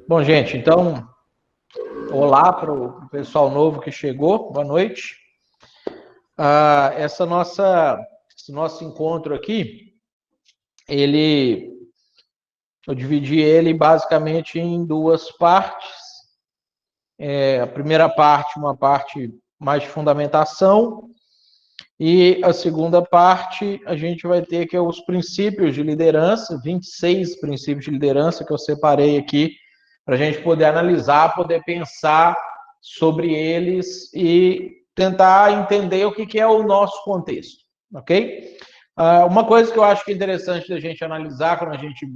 Bom, gente, então, olá para o pessoal novo que chegou, boa noite. Esse nosso encontro aqui, eu dividi ele basicamente em duas partes. A primeira parte, uma parte mais de fundamentação, e a segunda parte, a gente vai ter que é os princípios de liderança, 26 princípios de liderança que eu separei aqui, para a gente poder analisar, poder pensar sobre eles e tentar entender o que é o nosso contexto, ok? Uma coisa que eu acho que é interessante da gente analisar quando a gente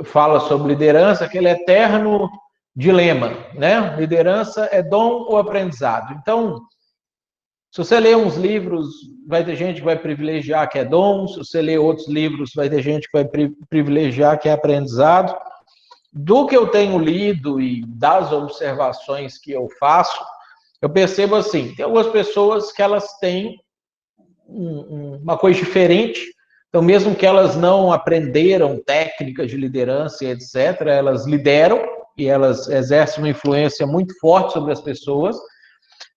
fala sobre liderança, é aquele eterno dilema, né? Liderança é dom ou aprendizado? Então, se você ler uns livros, vai ter gente que vai privilegiar que é dom, se você ler outros livros, vai ter gente que vai privilegiar que é aprendizado. Do que eu tenho lido e das observações que eu faço, eu percebo assim, tem algumas pessoas que elas têm uma coisa diferente, então mesmo que elas não aprenderam técnicas de liderança e etc., elas lideram e elas exercem uma influência muito forte sobre as pessoas.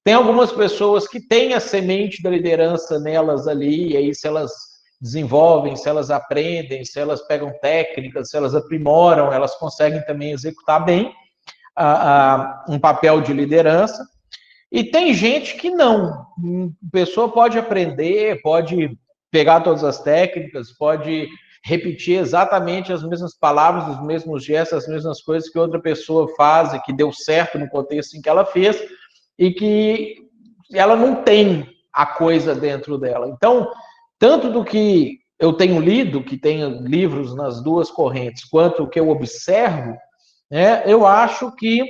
Tem algumas pessoas que têm a semente da liderança nelas ali, e aí se elas desenvolvem, se elas aprendem, se elas pegam técnicas, se elas aprimoram, elas conseguem também executar bem um papel de liderança. E tem gente que não. A pessoa pode aprender, pode pegar todas as técnicas, pode repetir exatamente as mesmas palavras, os mesmos gestos, as mesmas coisas que outra pessoa faz e que deu certo no contexto em que ela fez, e que ela não tem a coisa dentro dela. Então, tanto do que eu tenho lido, que tenho livros nas duas correntes, quanto o que eu observo, né, eu acho que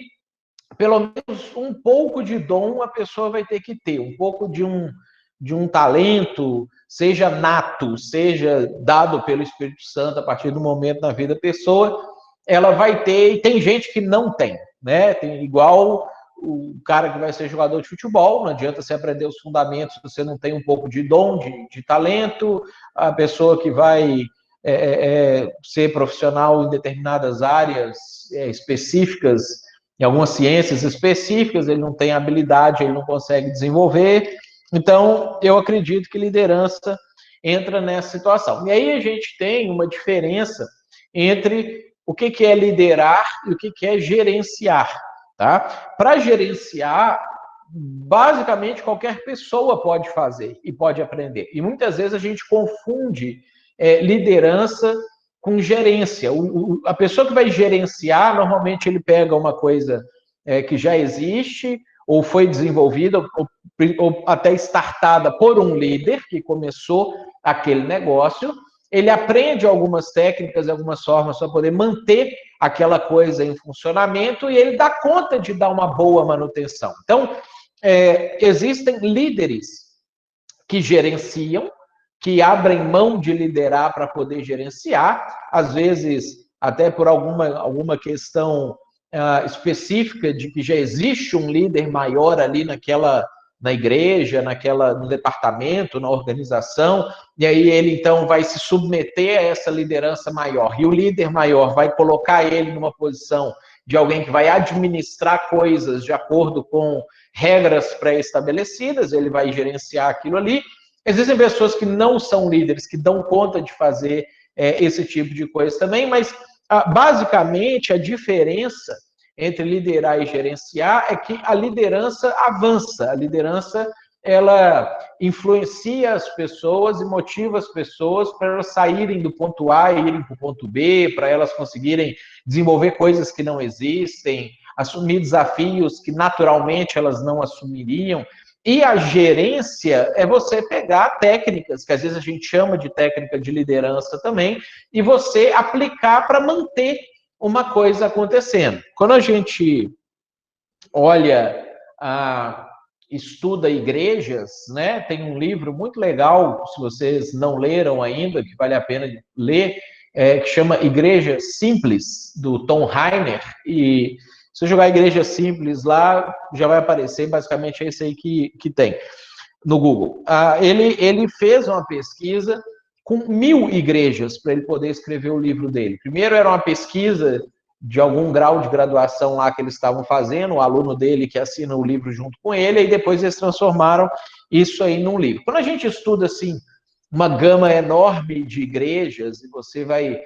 pelo menos um pouco de dom a pessoa vai ter que ter, um pouco de um talento, seja nato, seja dado pelo Espírito Santo a partir do momento na vida da pessoa, ela vai ter, e tem gente que não tem, né? Tem igual o cara que vai ser jogador de futebol, não adianta você aprender os fundamentos se você não tem um pouco de dom, de talento, a pessoa que vai ser profissional em determinadas áreas específicas, em algumas ciências específicas, ele não tem habilidade, ele não consegue desenvolver. Então, eu acredito que liderança entra nessa situação. E aí a gente tem uma diferença entre o que é liderar e o que é gerenciar. Tá? Para gerenciar, basicamente qualquer pessoa pode fazer e pode aprender. E muitas vezes a gente confunde liderança com gerência. A pessoa que vai gerenciar, normalmente ele pega uma coisa que já existe, ou foi desenvolvida, ou até startada por um líder que começou aquele negócio, ele aprende algumas técnicas, algumas formas para poder manter aquela coisa em funcionamento e ele dá conta de dar uma boa manutenção. Então, existem líderes que gerenciam, que abrem mão de liderar para poder gerenciar, às vezes até por alguma questão específica de que já existe um líder maior ali na igreja, no departamento, na organização, e aí ele então vai se submeter a essa liderança maior, e o líder maior vai colocar ele numa posição de alguém que vai administrar coisas de acordo com regras pré-estabelecidas, ele vai gerenciar aquilo ali. Existem pessoas que não são líderes, que dão conta de fazer esse tipo de coisa também, mas basicamente a diferença entre liderar e gerenciar é que a liderança avança, a liderança ela influencia as pessoas e motiva as pessoas para elas saírem do ponto A e irem para o ponto B, para elas conseguirem desenvolver coisas que não existem, assumir desafios que naturalmente elas não assumiriam. E a gerência é você pegar técnicas, que às vezes a gente chama de técnica de liderança também, e você aplicar para manter uma coisa acontecendo. Quando a gente olha, estuda igrejas, né? Tem um livro muito legal, se vocês não leram ainda, que vale a pena ler, que chama Igreja Simples, do Tom Rainer, e se jogar Igreja Simples lá, já vai aparecer, basicamente é esse aí que tem no Google. Ele fez uma pesquisa com 1000 igrejas para ele poder escrever o livro dele. Primeiro era uma pesquisa de algum grau de graduação lá que eles estavam fazendo, o aluno dele que assina o livro junto com ele, e depois eles transformaram isso aí num livro. Quando a gente estuda, assim, uma gama enorme de igrejas, e você vai...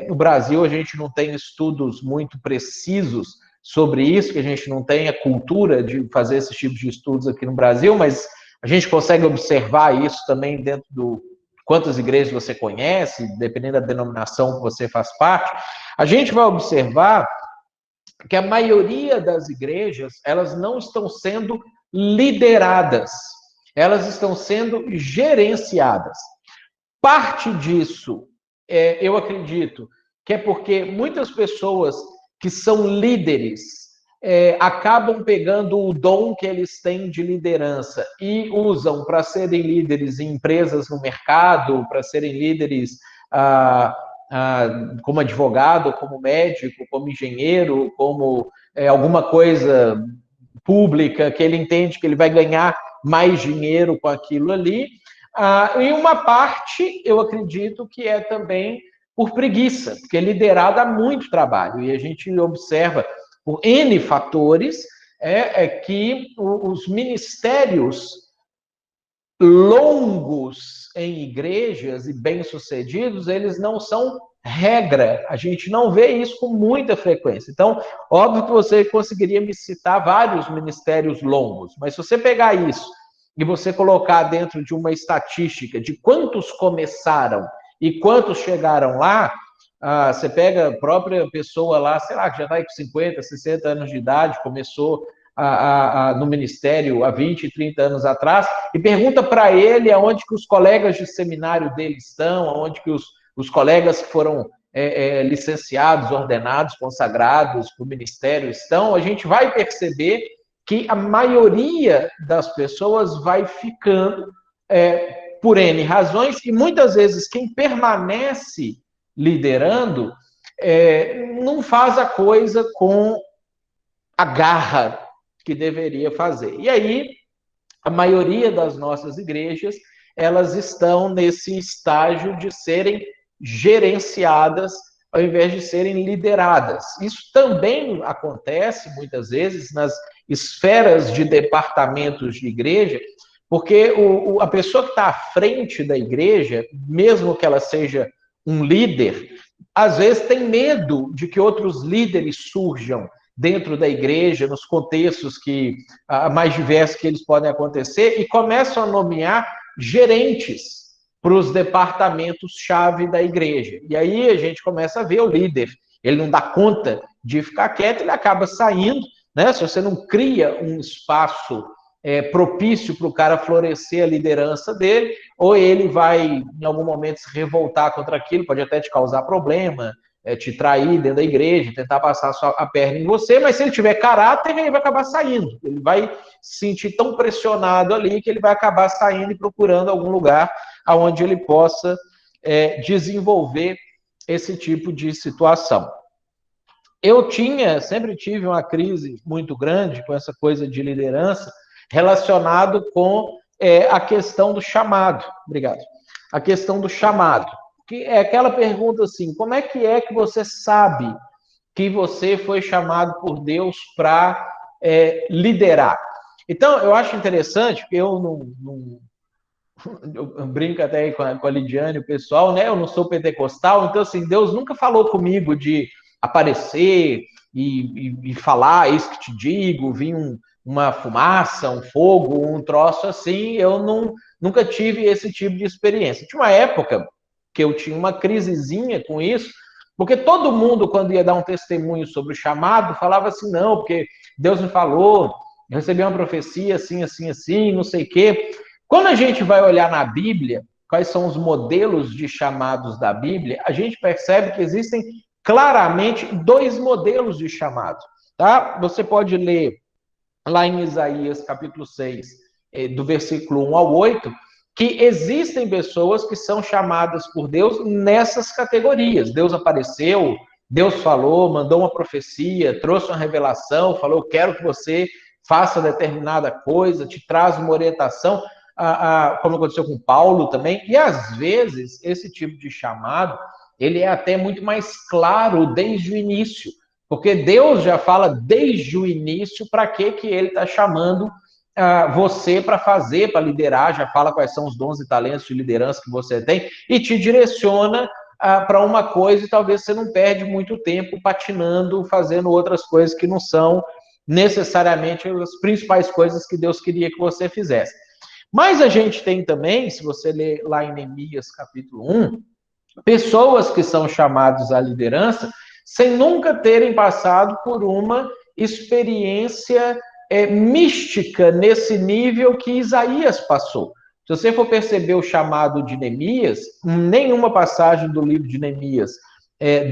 no Brasil, a gente não tem estudos muito precisos sobre isso, que a gente não tem a cultura de fazer esse tipo de estudos aqui no Brasil, mas a gente consegue observar isso também dentro do quantas igrejas você conhece, dependendo da denominação que você faz parte. A gente vai observar que a maioria das igrejas, elas não estão sendo lideradas, elas estão sendo gerenciadas. Parte disso, eu acredito, que é porque muitas pessoas que são líderes acabam pegando o dom que eles têm de liderança e usam para serem líderes em empresas no mercado, para serem líderes como advogado, como médico, como engenheiro, como alguma coisa pública que ele entende que ele vai ganhar mais dinheiro com aquilo ali. E uma parte, eu acredito, que é também por preguiça, porque liderar dá muito trabalho, e a gente observa por N fatores, que os ministérios longos em igrejas e bem-sucedidos, eles não são regra. A gente não vê isso com muita frequência. Então, óbvio que você conseguiria me citar vários ministérios longos, mas se você pegar isso e você colocar dentro de uma estatística de quantos começaram e quantos chegaram lá, você pega a própria pessoa lá, sei lá, que já está aí com 50, 60 anos de idade, começou no ministério há 20, 30 anos atrás, e pergunta para ele aonde que os colegas de seminário dele estão, aonde que os colegas que foram licenciados, ordenados, consagrados para o ministério estão, a gente vai perceber que a maioria das pessoas vai ficando por N razões, e muitas vezes quem permanece liderando não faz a coisa com a garra que deveria fazer. E aí, a maioria das nossas igrejas, elas estão nesse estágio de serem gerenciadas ao invés de serem lideradas. Isso também acontece, muitas vezes, nas esferas de departamentos de igreja, porque a pessoa que está à frente da igreja, mesmo que ela seja um líder, às vezes tem medo de que outros líderes surjam dentro da igreja, nos contextos mais diversos que eles podem acontecer, e começam a nomear gerentes para os departamentos-chave da igreja. E aí a gente começa a ver o líder, ele não dá conta de ficar quieto, ele acaba saindo, né? Se você não cria um espaço propício para o cara florescer a liderança dele, ou ele vai, em algum momento, se revoltar contra aquilo, pode até te causar problema, te trair dentro da igreja, tentar passar a perna em você, mas se ele tiver caráter, ele vai acabar saindo. Ele vai se sentir tão pressionado ali que ele vai acabar saindo e procurando algum lugar onde ele possa desenvolver esse tipo de situação. Eu sempre tive uma crise muito grande com essa coisa de liderança, relacionado com a questão do chamado. Obrigado. A questão do chamado. Que é aquela pergunta assim, como é que você sabe que você foi chamado por Deus para liderar? Então, eu acho interessante, porque eu brinco até aí com a Lidiane, o pessoal, né? Eu não sou pentecostal, então, assim, Deus nunca falou comigo de aparecer e falar isso que te digo, vir uma fumaça, um fogo, um troço assim, eu nunca tive esse tipo de experiência. Tinha uma época que eu tinha uma crisezinha com isso, porque todo mundo, quando ia dar um testemunho sobre o chamado, falava assim, não, porque Deus me falou, eu recebi uma profecia assim, assim, assim, não sei o quê. Quando a gente vai olhar na Bíblia, quais são os modelos de chamados da Bíblia, a gente percebe que existem claramente dois modelos de chamado, tá? Você pode ler lá em Isaías, capítulo 6, do versículo 1 ao 8, que existem pessoas que são chamadas por Deus nessas categorias. Deus apareceu, Deus falou, mandou uma profecia, trouxe uma revelação, falou, quero que você faça determinada coisa, te traz uma orientação, como aconteceu com Paulo também, e às vezes esse tipo de chamado, ele é até muito mais claro desde o início. Porque Deus já fala desde o início para que ele está chamando você para fazer, para liderar, já fala quais são os dons e talentos de liderança que você tem e te direciona para uma coisa e talvez você não perde muito tempo patinando, fazendo outras coisas que não são necessariamente as principais coisas que Deus queria que você fizesse. Mas a gente tem também, se você ler lá em Neemias capítulo 1, pessoas que são chamadas à liderança sem nunca terem passado por uma experiência mística nesse nível que Isaías passou. Se você for perceber o chamado de Neemias, nenhuma passagem do livro de Neemias,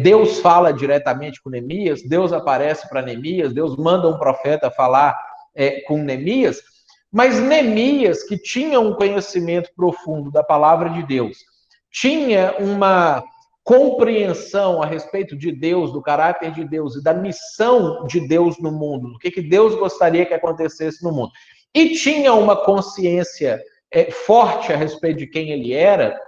Deus fala diretamente com Neemias, Deus aparece para Neemias, Deus manda um profeta falar com Neemias, mas Neemias, que tinha um conhecimento profundo da palavra de Deus, tinha uma compreensão a respeito de Deus, do caráter de Deus e da missão de Deus no mundo, do que Deus gostaria que acontecesse no mundo. E tinha uma consciência forte a respeito de quem ele era,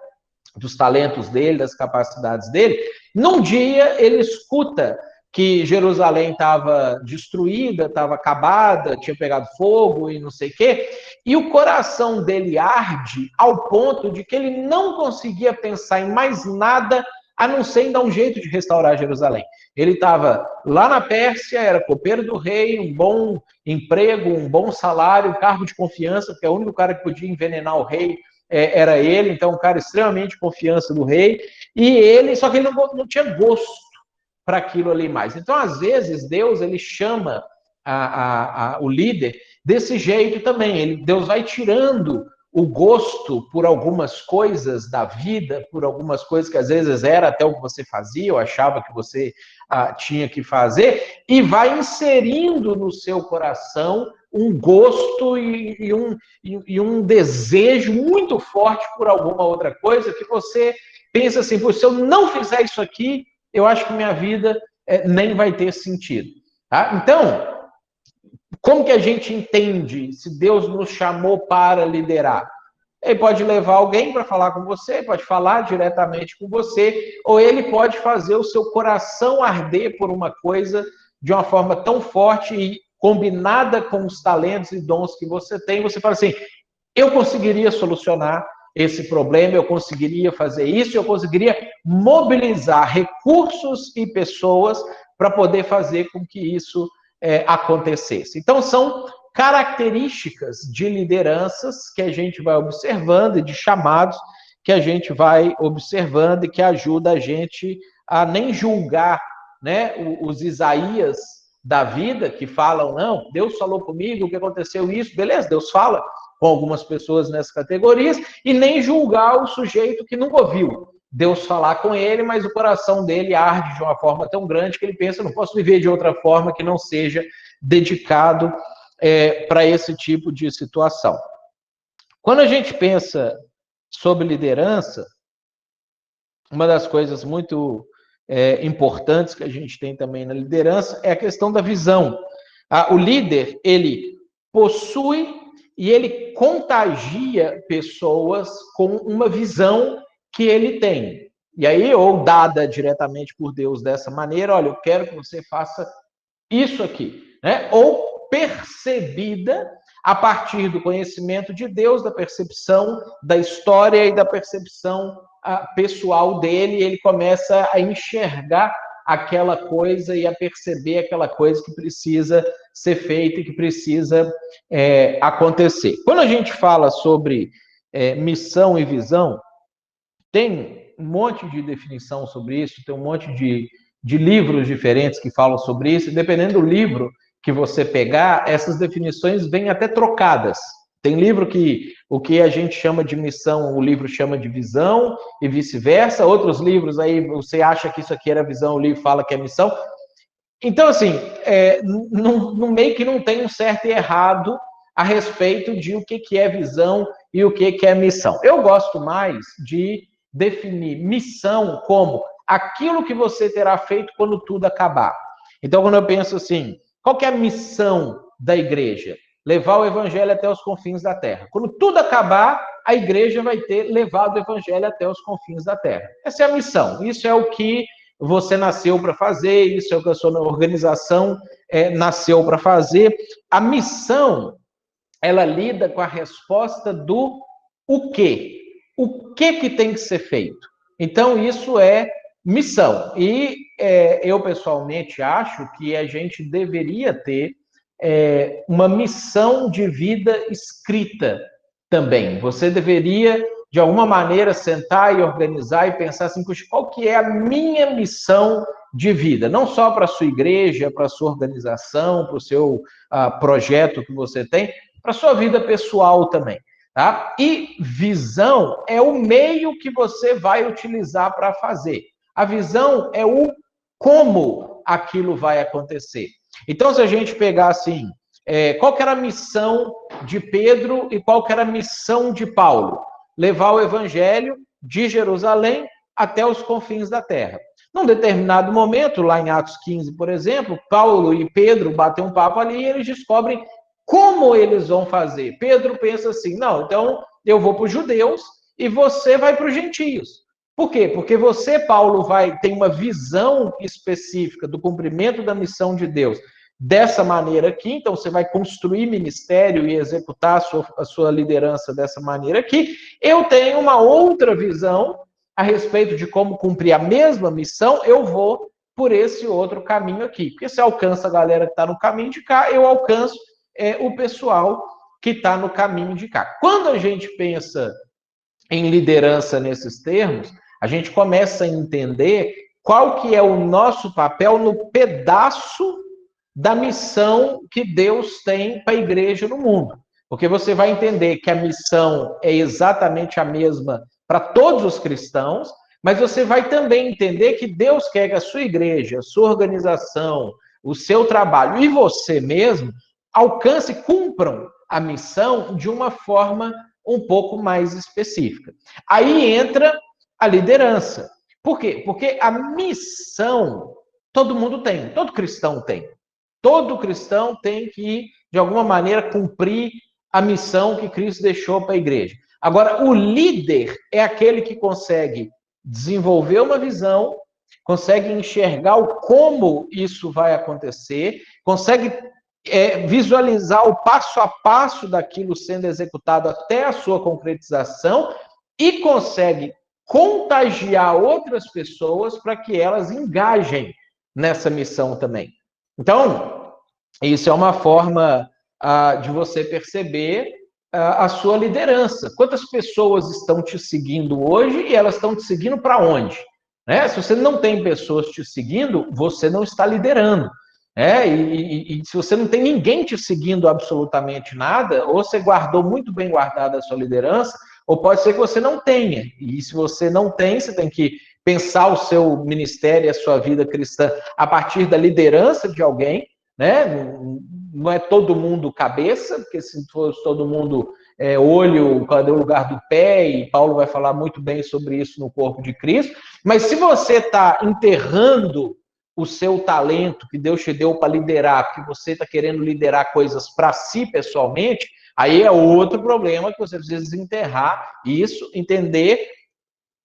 dos talentos dele, das capacidades dele. Num dia ele escuta que Jerusalém estava destruída, estava acabada, tinha pegado fogo e não sei o quê, e o coração dele arde ao ponto de que ele não conseguia pensar em mais nada a não ser em dar um jeito de restaurar Jerusalém. Ele estava lá na Pérsia, era copeiro do rei, um bom emprego, um bom salário, um cargo de confiança, porque é o único cara que podia envenenar o rei era ele, então um cara extremamente de confiança do rei, e ele, só que ele não tinha gosto para aquilo ali mais. Então, às vezes, Deus, ele chama o líder desse jeito também. Deus vai tirando o gosto por algumas coisas da vida, por algumas coisas que às vezes era até o que você fazia, ou achava que você tinha que fazer, e vai inserindo no seu coração um gosto e um desejo muito forte por alguma outra coisa que você pensa assim, se eu não fizer isso aqui, eu acho que minha vida nem vai ter sentido. Tá? Então, como que a gente entende se Deus nos chamou para liderar? Ele pode levar alguém para falar com você, pode falar diretamente com você, ou ele pode fazer o seu coração arder por uma coisa de uma forma tão forte e combinada com os talentos e dons que você tem, você fala assim, eu conseguiria solucionar esse problema, eu conseguiria fazer isso, eu conseguiria mobilizar recursos e pessoas para poder fazer com que isso acontecesse. Então, são características de lideranças que a gente vai observando e de chamados que a gente vai observando e que ajuda a gente a nem julgar, né, os Isaías da vida que falam, não, Deus falou comigo, o que aconteceu isso, beleza, Deus fala com algumas pessoas nessas categorias, e nem julgar o sujeito que nunca ouviu Deus falar com ele, mas o coração dele arde de uma forma tão grande que ele pensa, não posso viver de outra forma que não seja dedicado para esse tipo de situação. Quando a gente pensa sobre liderança, uma das coisas muito importantes que a gente tem também na liderança é a questão da visão. O líder, ele possui e ele contagia pessoas com uma visão que ele tem. E aí, ou dada diretamente por Deus dessa maneira, olha, eu quero que você faça isso aqui, né? Ou percebida a partir do conhecimento de Deus, da percepção da história e da percepção pessoal dele, ele começa a enxergar aquela coisa e a perceber aquela coisa que precisa ser feita e que precisa acontecer. Quando a gente fala sobre missão e visão, tem um monte de definição sobre isso, tem um monte de livros diferentes que falam sobre isso, e dependendo do livro que você pegar, essas definições vêm até trocadas. Tem livro que o que a gente chama de missão, o livro chama de visão, e vice-versa. Outros livros aí, você acha que isso aqui era visão, o livro fala que é missão. Então, assim, no meio que não tem um certo e errado a respeito de o que é visão e o que é missão. Eu gosto mais de definir missão como aquilo que você terá feito quando tudo acabar. Então, quando eu penso assim, qual que é a missão da igreja? Levar o evangelho até os confins da terra. Quando tudo acabar, a igreja vai ter levado o evangelho até os confins da terra. Essa é a missão. Isso é o que você nasceu para fazer, isso é o que a sua organização nasceu para fazer. A missão, ela lida com a resposta do o quê? O que tem que ser feito? Então, isso é missão. E eu, pessoalmente, acho que a gente deveria ter uma missão de vida escrita também. Você deveria, de alguma maneira, sentar e organizar e pensar assim, qual que é a minha missão de vida? Não só para a sua igreja, para a sua organização, para o seu projeto que você tem, para a sua vida pessoal também. Tá? E visão é o meio que você vai utilizar para fazer. A visão é o como aquilo vai acontecer. Então, se a gente pegar assim, qual que era a missão de Pedro e qual que era a missão de Paulo? Levar o evangelho de Jerusalém até os confins da terra. Num determinado momento, lá em Atos 15, por exemplo, Paulo e Pedro batem um papo ali e eles descobrem como eles vão fazer. Pedro pensa assim, não, então eu vou para os judeus e você vai para os gentios. Por quê? Porque você, Paulo, tem uma visão específica do cumprimento da missão de Deus dessa maneira aqui, então você vai construir ministério e executar a sua liderança dessa maneira aqui. Eu tenho uma outra visão a respeito de como cumprir a mesma missão, eu vou por esse outro caminho aqui. Porque se alcança a galera que está no caminho de cá, eu alcanço o pessoal que está no caminho de cá. Quando a gente pensa em liderança nesses termos, a gente começa a entender qual que é o nosso papel no pedaço da missão que Deus tem para a igreja no mundo. Porque você vai entender que a missão é exatamente a mesma para todos os cristãos, mas você vai também entender que Deus quer que a sua igreja, a sua organização, o seu trabalho e você mesmo alcance, cumpram a missão de uma forma um pouco mais específica. Aí entra a liderança. Por quê? Porque a missão todo mundo tem, todo cristão tem. Todo cristão tem que, de alguma maneira, cumprir a missão que Cristo deixou para a igreja. Agora, o líder é aquele que consegue desenvolver uma visão, consegue enxergar o como isso vai acontecer, consegue visualizar o passo a passo daquilo sendo executado até a sua concretização e consegue contagiar outras pessoas para que elas engajem nessa missão também. Então, isso é uma forma de você perceber a sua liderança. Quantas pessoas estão te seguindo hoje e elas estão te seguindo para onde? Né? Se você não tem pessoas te seguindo, você não está liderando. E se você não tem ninguém te seguindo absolutamente nada, ou você guardou muito bem guardada a sua liderança, ou pode ser que você não tenha. E se você não tem, você tem que pensar o seu ministério e a sua vida cristã a partir da liderança de alguém, né? Não é todo mundo cabeça, porque se fosse todo mundo olho, cadê o lugar do pé? E Paulo vai falar muito bem sobre isso no corpo de Cristo. Mas se você está enterrando o seu talento que Deus te deu para liderar, porque você está querendo liderar coisas para si pessoalmente, aí é outro problema que você precisa desenterrar isso, entender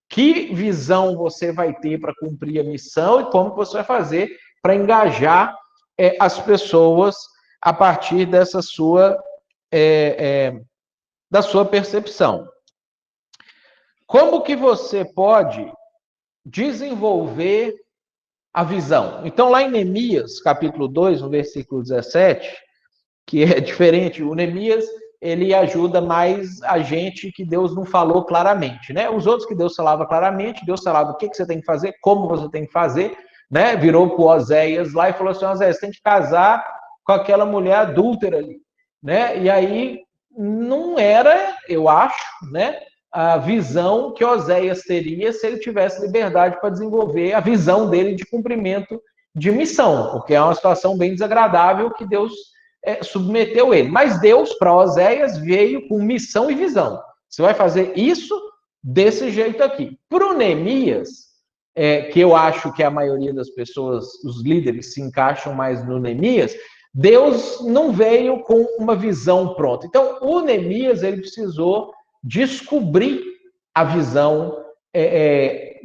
que visão você vai ter para cumprir a missão e como você vai fazer para engajar as pessoas a partir dessa sua da sua percepção. Como que você pode desenvolver a visão? Então, lá em Neemias, capítulo 2, no versículo 17, que é diferente, o Neemias, ele ajuda mais a gente que Deus não falou claramente, né? Os outros que Deus falava claramente, Deus falava o que você tem que fazer, como você tem que fazer, né? Virou para o Oséias lá e falou assim, Oséias, você tem que casar com aquela mulher adúltera ali, né? E aí, não era, eu acho, né? A visão que Oséias teria se ele tivesse liberdade para desenvolver a visão dele de cumprimento de missão, porque é uma situação bem desagradável que Deus submeteu ele. Mas Deus, para Oséias, veio com missão e visão. Você vai fazer isso desse jeito aqui. Para o Neemias, que eu acho que a maioria das pessoas, os líderes, se encaixam mais no Neemias, Deus não veio com uma visão pronta. Então, o Neemias, ele precisou descobrir a visão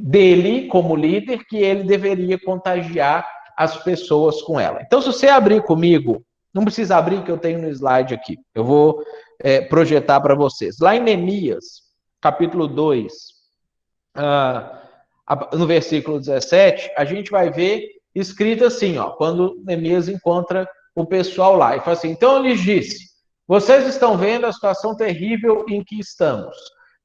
dele, como líder, que ele deveria contagiar as pessoas com ela. Então, se você abrir comigo, não precisa abrir que eu tenho no slide aqui, eu vou projetar para vocês. Lá em Neemias, capítulo 2, no versículo 17, a gente vai ver escrito assim, ó, quando Neemias encontra o pessoal lá, e fala assim, então eu lhes disse, vocês estão vendo a situação terrível em que estamos.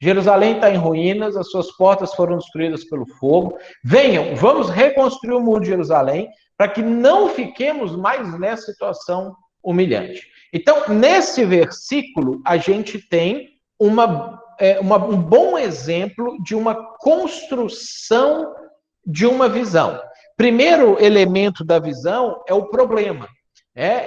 Jerusalém está em ruínas, as suas portas foram destruídas pelo fogo. Venham, vamos reconstruir o muro de Jerusalém para que não fiquemos mais nessa situação humilhante. Então, nesse versículo, a gente tem um bom exemplo de uma construção de uma visão. Primeiro elemento da visão é o problema.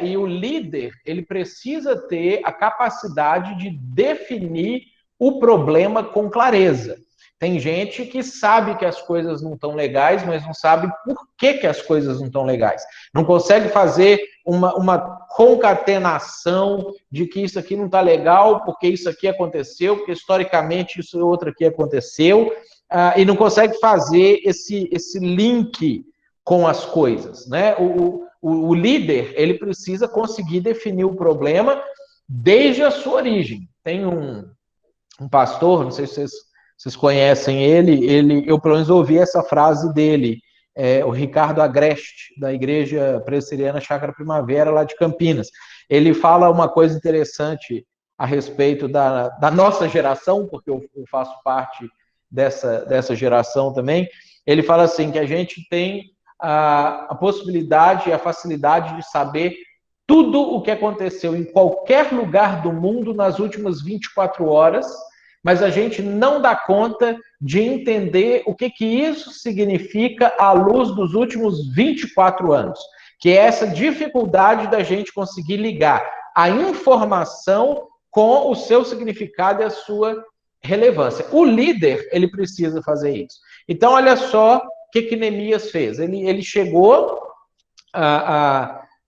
E o líder, ele precisa ter a capacidade de definir o problema com clareza. Tem gente que sabe que as coisas não estão legais, mas não sabe por que as coisas não estão legais. Não consegue fazer uma concatenação de que isso aqui não está legal, porque isso aqui aconteceu, porque historicamente isso outro aqui aconteceu, e não consegue fazer esse link com as coisas, né? O líder, ele precisa conseguir definir o problema desde a sua origem. Tem um pastor, não sei se vocês conhecem ele, eu pelo menos ouvi essa frase dele, o Ricardo Agreste, da Igreja Presbiteriana Chácara Primavera, lá de Campinas. Ele fala uma coisa interessante a respeito da nossa geração, porque eu faço parte dessa geração também. Ele fala assim, que a gente tem a possibilidade e a facilidade de saber tudo o que aconteceu em qualquer lugar do mundo nas últimas 24 horas, mas a gente não dá conta de entender o que isso significa à luz dos últimos 24 anos, que é essa dificuldade da gente conseguir ligar a informação com o seu significado e a sua relevância. O líder, ele precisa fazer isso. Então, olha só o que Neemias fez. Ele chegou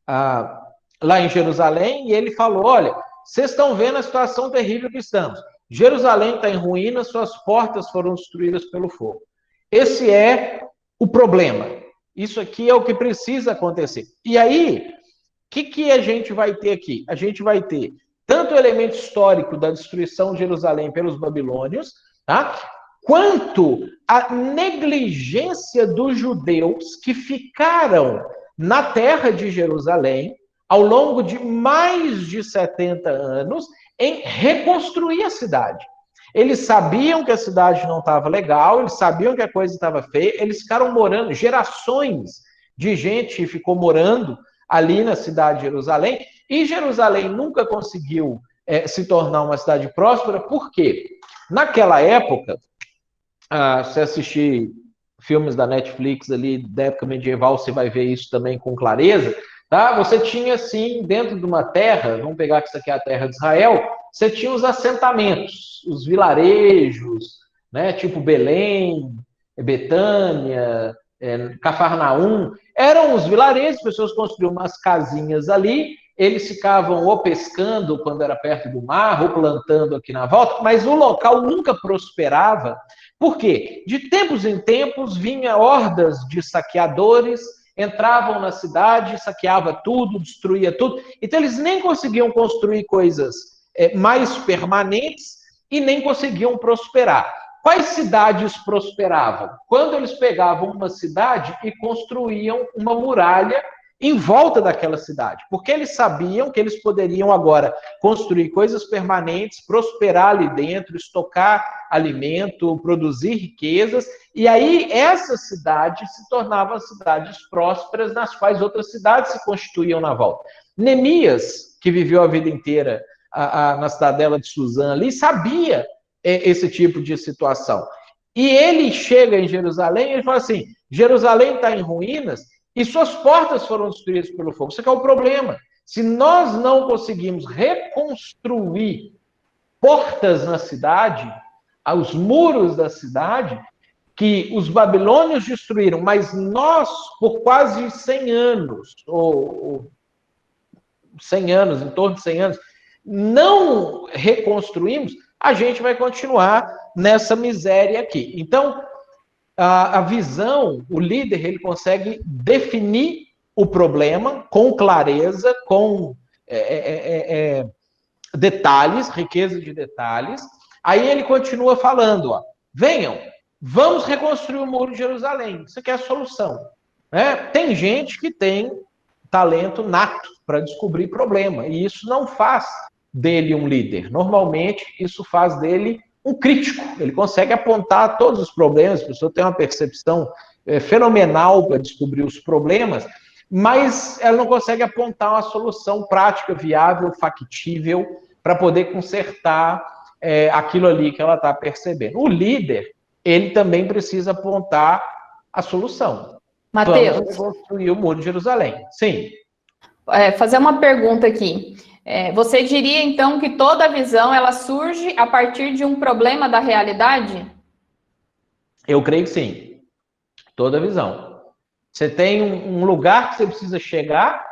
lá em Jerusalém e ele falou, olha, vocês estão vendo a situação terrível que estamos. Jerusalém está em ruínas, suas portas foram destruídas pelo fogo. Esse é o problema. Isso aqui é o que precisa acontecer. E aí, o que a gente vai ter aqui? A gente vai ter tanto o elemento histórico da destruição de Jerusalém pelos babilônios, tá? Quanto a negligência dos judeus que ficaram na terra de Jerusalém ao longo de mais de 70 anos em reconstruir a cidade. Eles sabiam que a cidade não estava legal, eles sabiam que a coisa estava feia, eles ficaram morando, gerações de gente ficou morando ali na cidade de Jerusalém, e Jerusalém nunca conseguiu se tornar uma cidade próspera, por quê? Naquela época, se assistir filmes da Netflix ali da época medieval, você vai ver isso também com clareza, tá? Você tinha, assim, dentro de uma terra, vamos pegar que isso aqui é a terra de Israel, você tinha os assentamentos, os vilarejos, né? Tipo Belém, Betânia, Cafarnaum, eram os vilarejos, as pessoas construíam umas casinhas ali, eles ficavam ou pescando quando era perto do mar, ou plantando aqui na volta, mas o local nunca prosperava. Por quê? De tempos em tempos vinha hordas de saqueadores, entravam na cidade, saqueava tudo, destruía tudo. Então eles nem conseguiam construir coisas mais permanentes e nem conseguiam prosperar. Quais cidades prosperavam? Quando eles pegavam uma cidade e construíam uma muralha em volta daquela cidade, porque eles sabiam que eles poderiam agora construir coisas permanentes, prosperar ali dentro, estocar alimento, produzir riquezas, e aí essas cidades se tornavam cidades prósperas, nas quais outras cidades se constituíam na volta. Neemias, que viveu a vida inteira na cidadela de Suzã ali, sabia esse tipo de situação. E ele chega em Jerusalém e ele fala assim, Jerusalém está em ruínas, e suas portas foram destruídas pelo fogo. Isso aqui é o problema. Se nós não conseguimos reconstruir portas na cidade, os muros da cidade, que os babilônios destruíram, mas nós, por quase 100 anos, ou 100 anos, em torno de 100 anos, não reconstruímos, a gente vai continuar nessa miséria aqui. Então, a visão, o líder, ele consegue definir o problema com clareza, com detalhes, riqueza de detalhes. Aí ele continua falando, ó, venham, vamos reconstruir o Muro de Jerusalém. Isso aqui é a solução. Né? Tem gente que tem talento nato para descobrir problema, e isso não faz dele um líder. Normalmente, isso faz dele um crítico. Ele consegue apontar todos os problemas, a pessoa tem uma percepção fenomenal para descobrir os problemas, mas ela não consegue apontar uma solução prática, viável, factível, para poder consertar aquilo ali que ela está percebendo. O líder, ele também precisa apontar a solução. Mateus, vamos reconstruir o Muro de Jerusalém. Sim. Fazer uma pergunta aqui. Você diria, então, que toda visão, ela surge a partir de um problema da realidade? Eu creio que sim. Toda visão. Você tem um lugar que você precisa chegar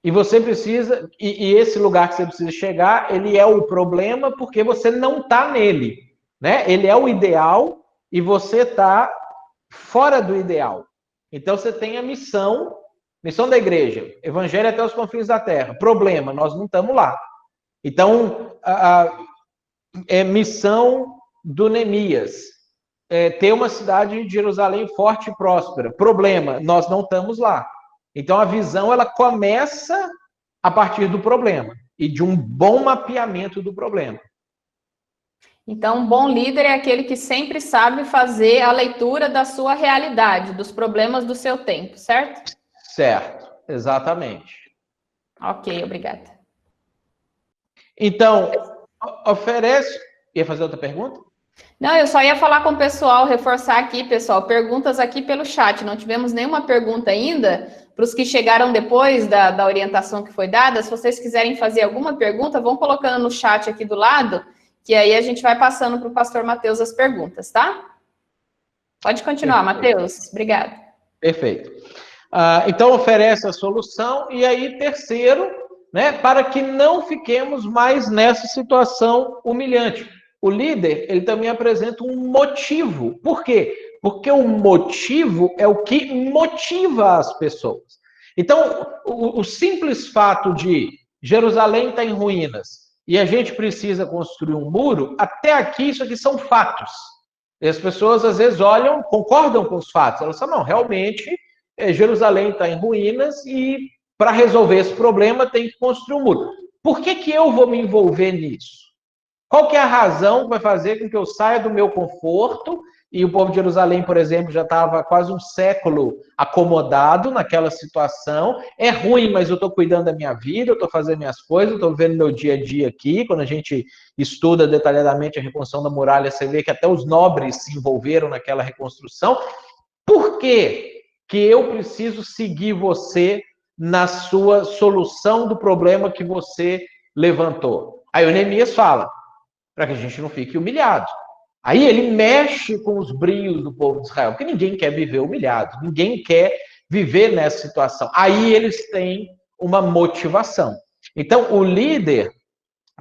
e você precisa... E esse lugar que você precisa chegar, ele é o problema porque você não está nele. Né? Ele é o ideal e você está fora do ideal. Então, você tem a missão da igreja, evangelho até os confins da terra. Problema, nós não estamos lá. Então, missão do Neemias, ter uma cidade de Jerusalém forte e próspera. Problema, nós não estamos lá. Então, a visão, ela começa a partir do problema e de um bom mapeamento do problema. Então, um bom líder é aquele que sempre sabe fazer a leitura da sua realidade, dos problemas do seu tempo, certo? Certo, exatamente. Ok, obrigada. Então, oferece... Ia fazer outra pergunta? Não, eu só ia falar com o pessoal, reforçar aqui, pessoal, perguntas aqui pelo chat. Não tivemos nenhuma pergunta ainda. Para os que chegaram depois da orientação que foi dada, se vocês quiserem fazer alguma pergunta, vão colocando no chat aqui do lado, que aí a gente vai passando para o pastor Mateus as perguntas, tá? Pode continuar, Mateus. Obrigada. Perfeito. Então, oferece a solução. E aí, terceiro, né, para que não fiquemos mais nessa situação humilhante. O líder, ele também apresenta um motivo. Por quê? Porque o motivo é o que motiva as pessoas. Então, o simples fato de Jerusalém estar em ruínas e a gente precisa construir um muro, até aqui, isso aqui são fatos. E as pessoas, às vezes, olham, concordam com os fatos. Elas falam, não, realmente, Jerusalém está em ruínas e, para resolver esse problema, tem que construir um muro. Por que eu vou me envolver nisso? Qual que é a razão que vai fazer com que eu saia do meu conforto? E o povo de Jerusalém, por exemplo, já estava quase um século acomodado naquela situação. É ruim, mas eu estou cuidando da minha vida, eu estou fazendo minhas coisas, eu estou vivendo meu dia a dia aqui. Quando a gente estuda detalhadamente a reconstrução da muralha, você vê que até os nobres se envolveram naquela reconstrução. Por que eu preciso seguir você na sua solução do problema que você levantou? Aí o Neemias fala, para que a gente não fique humilhado. Aí ele mexe com os brios do povo de Israel, porque ninguém quer viver humilhado, ninguém quer viver nessa situação. Aí eles têm uma motivação. Então, o líder,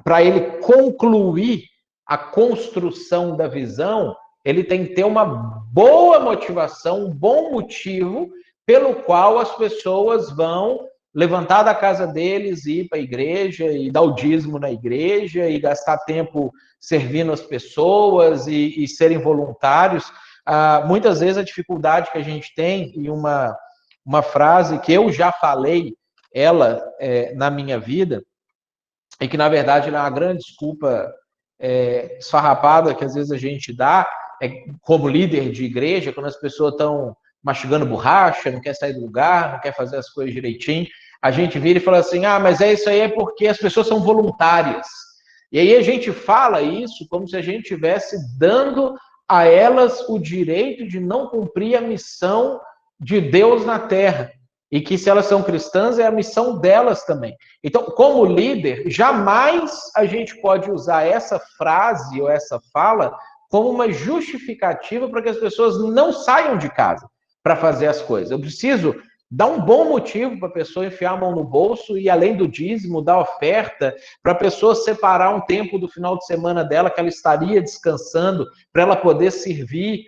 para ele concluir a construção da visão, ele tem que ter uma boa motivação, um bom motivo pelo qual as pessoas vão levantar da casa deles e ir para a igreja e dar o dízimo na igreja e gastar tempo servindo as pessoas e serem voluntários. Muitas vezes a dificuldade que a gente tem, e uma frase que eu já falei ela na minha vida, e que na verdade é uma grande desculpa esfarrapada que às vezes a gente dá, como líder de igreja, quando as pessoas estão mastigando borracha, não quer sair do lugar, não quer fazer as coisas direitinho, a gente vira e fala assim, mas isso aí é porque as pessoas são voluntárias. E aí a gente fala isso como se a gente estivesse dando a elas o direito de não cumprir a missão de Deus na Terra. E que se elas são cristãs, é a missão delas também. Então, como líder, jamais a gente pode usar essa frase ou essa fala como uma justificativa para que as pessoas não saiam de casa para fazer as coisas. Eu preciso dar um bom motivo para a pessoa enfiar a mão no bolso e, além do dízimo, dar oferta, para a pessoa separar um tempo do final de semana dela que ela estaria descansando, para ela poder servir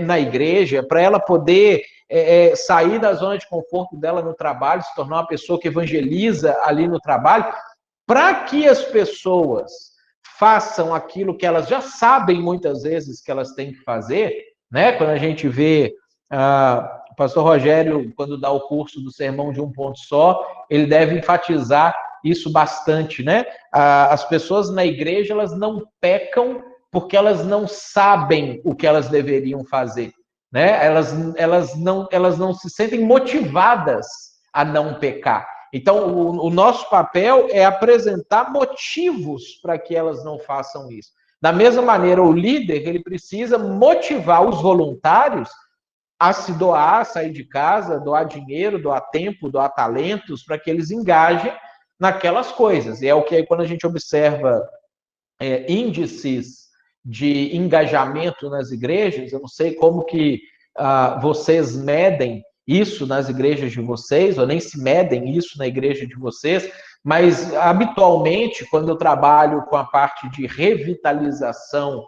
na igreja, para ela poder sair da zona de conforto dela no trabalho, se tornar uma pessoa que evangeliza ali no trabalho, para que as pessoas façam aquilo que elas já sabem muitas vezes que elas têm que fazer, né? Quando a gente vê o pastor Rogério, quando dá o curso do Sermão de um Ponto Só, ele deve enfatizar isso bastante, né? As pessoas na igreja, elas não pecam porque elas não sabem o que elas deveriam fazer, né? Elas não se sentem motivadas a não pecar. Então, o nosso papel é apresentar motivos para que elas não façam isso. Da mesma maneira, o líder, ele precisa motivar os voluntários a se doar, a sair de casa, doar dinheiro, doar tempo, doar talentos, para que eles engajem naquelas coisas. E é o que aí, quando a gente observa índices de engajamento nas igrejas, eu não sei como que vocês medem isso nas igrejas de vocês, ou nem se medem isso na igreja de vocês, mas habitualmente, quando eu trabalho com a parte de revitalização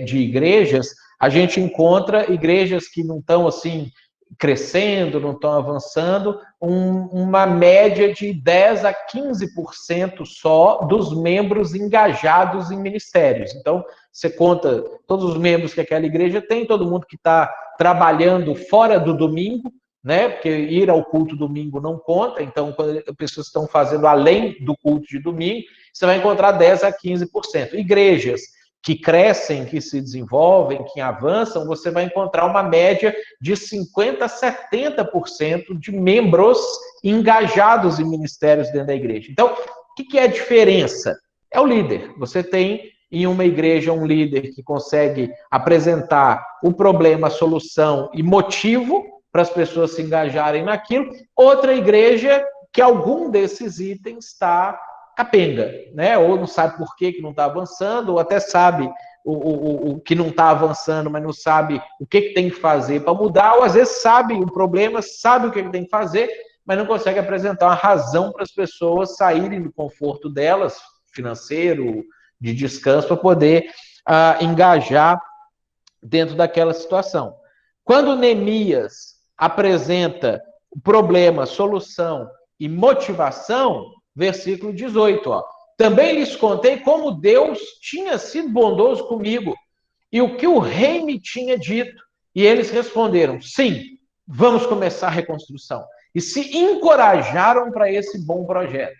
de igrejas, a gente encontra igrejas que não estão assim crescendo, não estão avançando, uma média de 10 a 15% só dos membros engajados em ministérios. Então, você conta todos os membros que aquela igreja tem, todo mundo que está trabalhando fora do domingo, né? Porque ir ao culto domingo não conta, então, quando as pessoas estão fazendo além do culto de domingo, você vai encontrar 10 a 15%. Igrejas que crescem, que se desenvolvem, que avançam, você vai encontrar uma média de 50% a 70% de membros engajados em ministérios dentro da igreja. Então, o que é a diferença? É o líder. Você tem em uma igreja um líder que consegue apresentar o problema, a solução e motivo para as pessoas se engajarem naquilo. Outra igreja que algum desses itens está capenga, né? Ou não sabe por que não está avançando, ou até sabe o que não está avançando, mas não sabe o que tem que fazer para mudar, ou às vezes sabe o problema, sabe o que tem que fazer, mas não consegue apresentar uma razão para as pessoas saírem do conforto delas, financeiro, de descanso, para poder engajar dentro daquela situação. Quando Neemias apresenta o problema, solução e motivação, versículo 18, ó. Também lhes contei como Deus tinha sido bondoso comigo e o que o rei me tinha dito. E eles responderam, sim, vamos começar a reconstrução. E se encorajaram para esse bom projeto.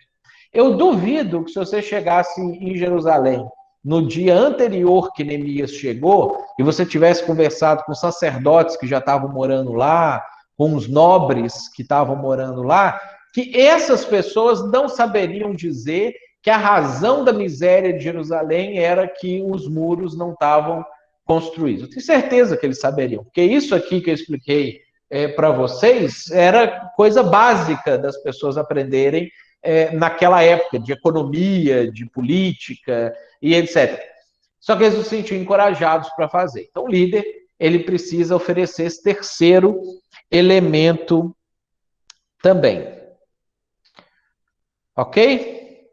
Eu duvido que se você chegasse em Jerusalém no dia anterior que Neemias chegou, e você tivesse conversado com sacerdotes que já estavam morando lá, com os nobres que estavam morando lá, que essas pessoas não saberiam dizer que a razão da miséria de Jerusalém era que os muros não estavam construídos. Eu tenho certeza que eles saberiam, porque isso aqui que eu expliquei para vocês era coisa básica das pessoas aprenderem naquela época, de economia, de política e etc. Só que eles se sentiam encorajados para fazer. Então, o líder, ele precisa oferecer esse terceiro elemento também. Ok?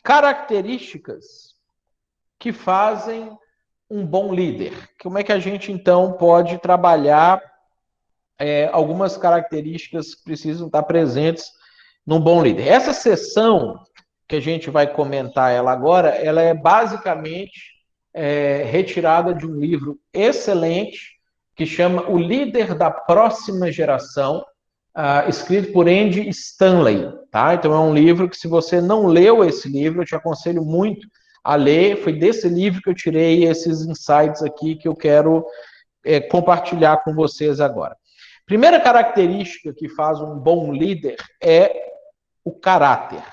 Características que fazem um bom líder. Como é que a gente, então, pode trabalhar algumas características que precisam estar presentes num bom líder? Essa sessão que a gente vai comentar ela agora, ela é basicamente retirada de um livro excelente que chama O Líder da Próxima Geração, escrito por Andy Stanley, tá? Então é um livro que, se você não leu esse livro, eu te aconselho muito a ler. Foi desse livro que eu tirei esses insights aqui que eu quero compartilhar com vocês agora. Primeira característica que faz um bom líder é o caráter.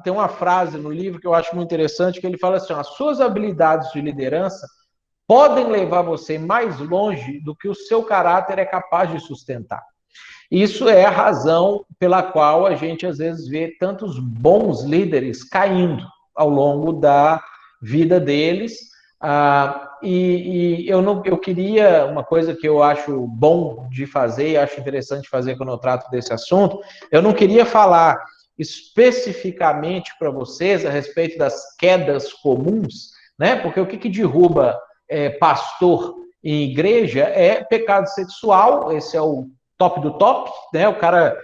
Tem uma frase no livro que eu acho muito interessante, que ele fala assim, as suas habilidades de liderança podem levar você mais longe do que o seu caráter é capaz de sustentar. Isso é a razão pela qual a gente, às vezes, vê tantos bons líderes caindo ao longo da vida deles. Eu queria, uma coisa que eu acho bom de fazer, e acho interessante fazer quando eu trato desse assunto, eu não queria falar especificamente para vocês a respeito das quedas comuns, né? Porque o que derruba pastor em igreja é pecado sexual, esse é o top do top, né? O cara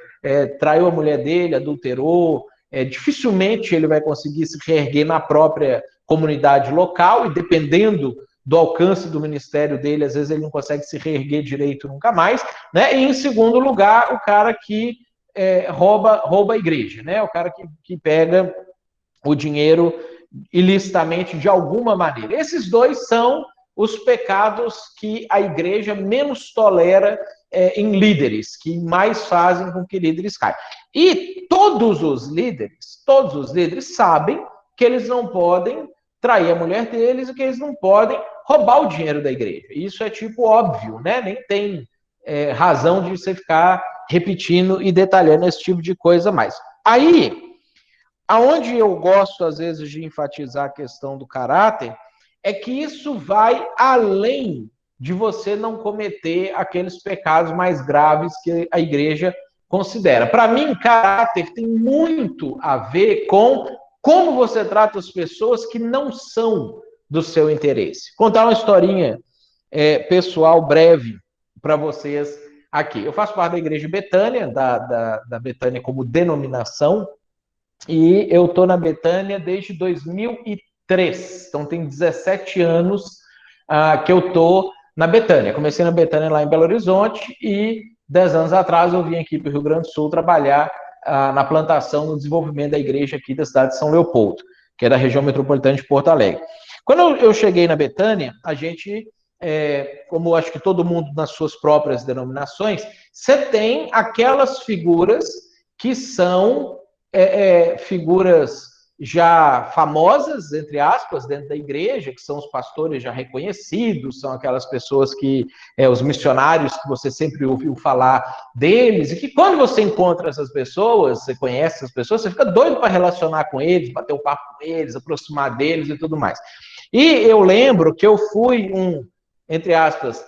traiu a mulher dele, adulterou, dificilmente ele vai conseguir se reerguer na própria comunidade local, e dependendo do alcance do ministério dele, às vezes ele não consegue se reerguer direito nunca mais, né? E em segundo lugar, o cara que rouba a igreja, né? O cara que pega o dinheiro ilicitamente de alguma maneira. Esses dois são os pecados que a igreja menos tolera em líderes, que mais fazem com que líderes caiam. E todos os líderes sabem que eles não podem trair a mulher deles e que eles não podem roubar o dinheiro da igreja. Isso é tipo óbvio, né? Nem tem razão de você ficar repetindo e detalhando esse tipo de coisa mais. Aí, aonde eu gosto, às vezes, de enfatizar a questão do caráter, é que isso vai além de você não cometer aqueles pecados mais graves que a igreja considera. Para mim, caráter tem muito a ver com como você trata as pessoas que não são do seu interesse. Vou contar uma historinha pessoal breve para vocês aqui. Eu faço parte da Igreja Betânia, da Betânia como denominação, e eu estou na Betânia desde 2003, então tem 17 anos que eu estou na Betânia. Comecei na Betânia lá em Belo Horizonte e 10 anos atrás eu vim aqui para o Rio Grande do Sul trabalhar na plantação, no desenvolvimento da igreja aqui da cidade de São Leopoldo, que é da região metropolitana de Porto Alegre. Quando eu cheguei na Betânia, a gente, como acho que todo mundo nas suas próprias denominações, você tem aquelas figuras que são figuras já famosas, entre aspas, dentro da igreja, que são os pastores já reconhecidos, são aquelas pessoas que, os missionários que você sempre ouviu falar deles, e que quando você encontra essas pessoas, você conhece essas pessoas, você fica doido para relacionar com eles, bater um papo com eles, aproximar deles e tudo mais. E eu lembro que eu fui entre aspas,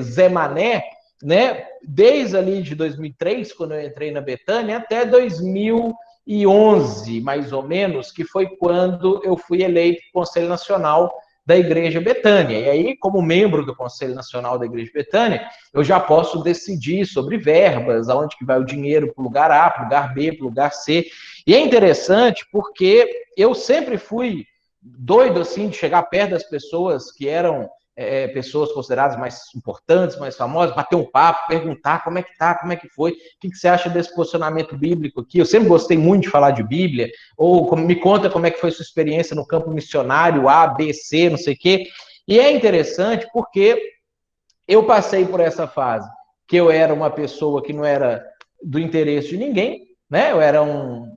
Zé Mané, né, desde ali de 2003, quando eu entrei na Betânia, até 2011, mais ou menos, que foi quando eu fui eleito Conselho Nacional da Igreja Betânia. E aí, como membro do Conselho Nacional da Igreja Betânia, eu já posso decidir sobre verbas, aonde que vai o dinheiro para o lugar A, para o lugar B, para o lugar C. E é interessante porque eu sempre fui doido, assim, de chegar perto das pessoas que eram pessoas consideradas mais importantes, mais famosas, bater um papo, perguntar como é que tá, como é que foi, o que você acha desse posicionamento bíblico aqui? Eu sempre gostei muito de falar de Bíblia, ou me conta como é que foi sua experiência no campo missionário, A, B, C, não sei o quê. E é interessante porque eu passei por essa fase, que eu era uma pessoa que não era do interesse de ninguém, né? Eu era um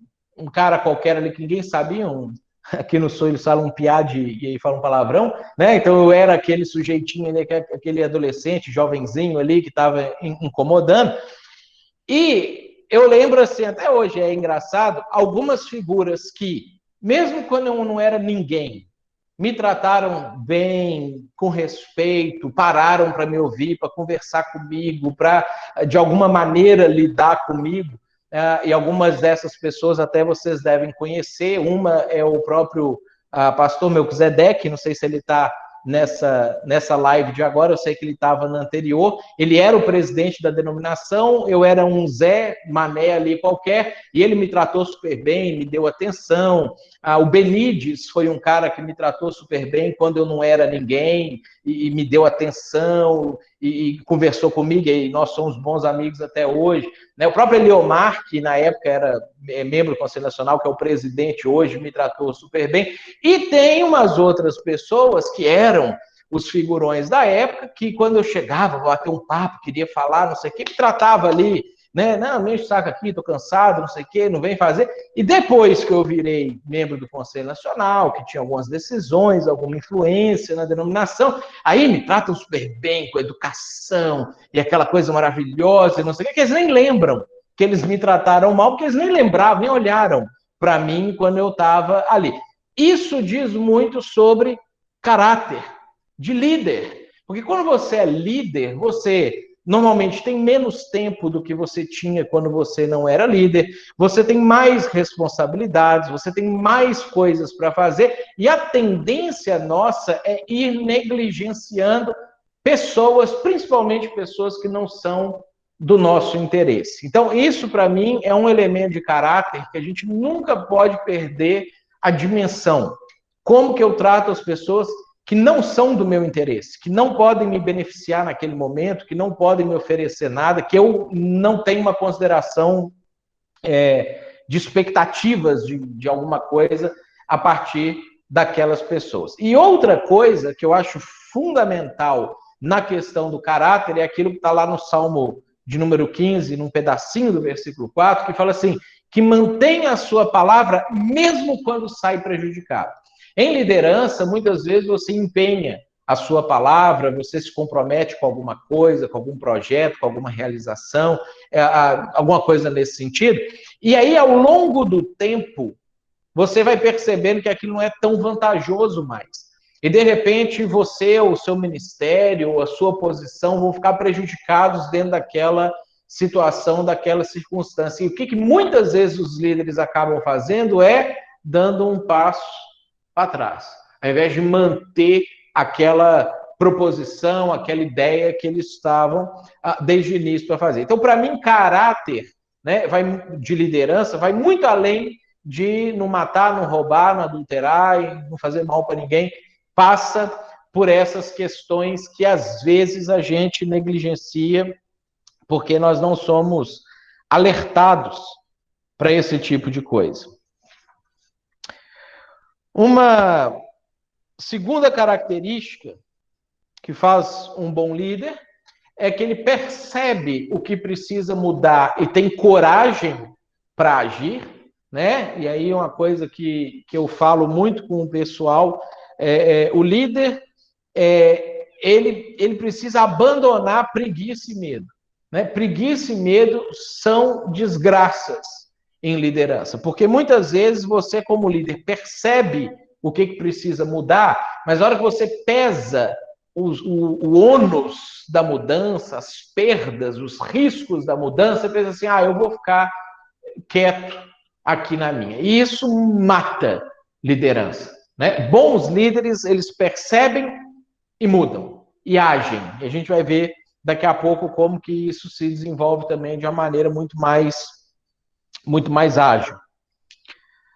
cara qualquer ali que ninguém sabia, aqui no Sul eles falam piade e aí falam palavrão, né? Então eu era aquele sujeitinho ali, aquele adolescente, jovenzinho ali que estava incomodando. E eu lembro assim, até hoje é engraçado, algumas figuras que, mesmo quando eu não era ninguém, me trataram bem, com respeito, pararam para me ouvir, para conversar comigo, para, de alguma maneira, lidar comigo. E algumas dessas pessoas até vocês devem conhecer. Uma é o próprio pastor Melquisedeque, não sei se ele está nessa live de agora, eu sei que ele estava na anterior. Ele era o presidente da denominação, eu era um Zé Mané ali qualquer, e ele me tratou super bem, me deu atenção. O Benides foi um cara que me tratou super bem quando eu não era ninguém, e me deu atenção, e conversou comigo, e nós somos bons amigos até hoje. O próprio Eliomar, que na época era membro do Conselho Nacional, que é o presidente hoje, me tratou super bem. E tem umas outras pessoas que eram os figurões da época, que quando eu chegava, bater um papo, queria falar, não sei o que, me tratava ali, né? Não, me enche o saco aqui, tô cansado, não sei o que, não vem fazer. E depois que eu virei membro do Conselho Nacional, que tinha algumas decisões, alguma influência na denominação, aí me tratam super bem, com educação, e aquela coisa maravilhosa, não sei o que eles nem lembram que eles me trataram mal, porque eles nem lembravam, nem olharam para mim quando eu estava ali. Isso diz muito sobre caráter de líder. Porque quando você é líder, você normalmente tem menos tempo do que você tinha quando você não era líder, você tem mais responsabilidades, você tem mais coisas para fazer, e a tendência nossa é ir negligenciando pessoas, principalmente pessoas que não são do nosso interesse. Então, isso para mim é um elemento de caráter que a gente nunca pode perder a dimensão. Como que eu trato as pessoas que não são do meu interesse, que não podem me beneficiar naquele momento, que não podem me oferecer nada, que eu não tenho uma consideração de expectativas de alguma coisa a partir daquelas pessoas. E outra coisa que eu acho fundamental na questão do caráter é aquilo que está lá no Salmo de número 15, num pedacinho do versículo 4, que fala assim, que mantenha a sua palavra mesmo quando sai prejudicado. Em liderança, muitas vezes você empenha a sua palavra, você se compromete com alguma coisa, com algum projeto, com alguma realização, alguma coisa nesse sentido, e aí ao longo do tempo, você vai percebendo que aquilo não é tão vantajoso mais. E, de repente, você, o seu ministério, a sua posição vão ficar prejudicados dentro daquela situação, daquela circunstância. E o que muitas vezes os líderes acabam fazendo é dando um passo para trás, ao invés de manter aquela proposição, aquela ideia que eles estavam desde o início para fazer. Então, para mim, caráter, né, de liderança vai muito além de não matar, não roubar, não adulterar e não fazer mal para ninguém. Passa por essas questões que às vezes a gente negligencia porque nós não somos alertados para esse tipo de coisa. Uma segunda característica que faz um bom líder é que ele percebe o que precisa mudar e tem coragem para agir, né? E aí uma coisa que eu falo muito com o pessoal, o líder, ele precisa abandonar preguiça e medo, né? Preguiça e medo são desgraças em liderança, porque muitas vezes você, como líder, percebe o que precisa mudar, mas na hora que você pesa o ônus da mudança, as perdas, os riscos da mudança, você pensa assim, eu vou ficar quieto aqui na minha. E isso mata liderança, né? Bons líderes, eles percebem e mudam, e agem. E a gente vai ver daqui a pouco como que isso se desenvolve também de uma maneira muito mais ágil.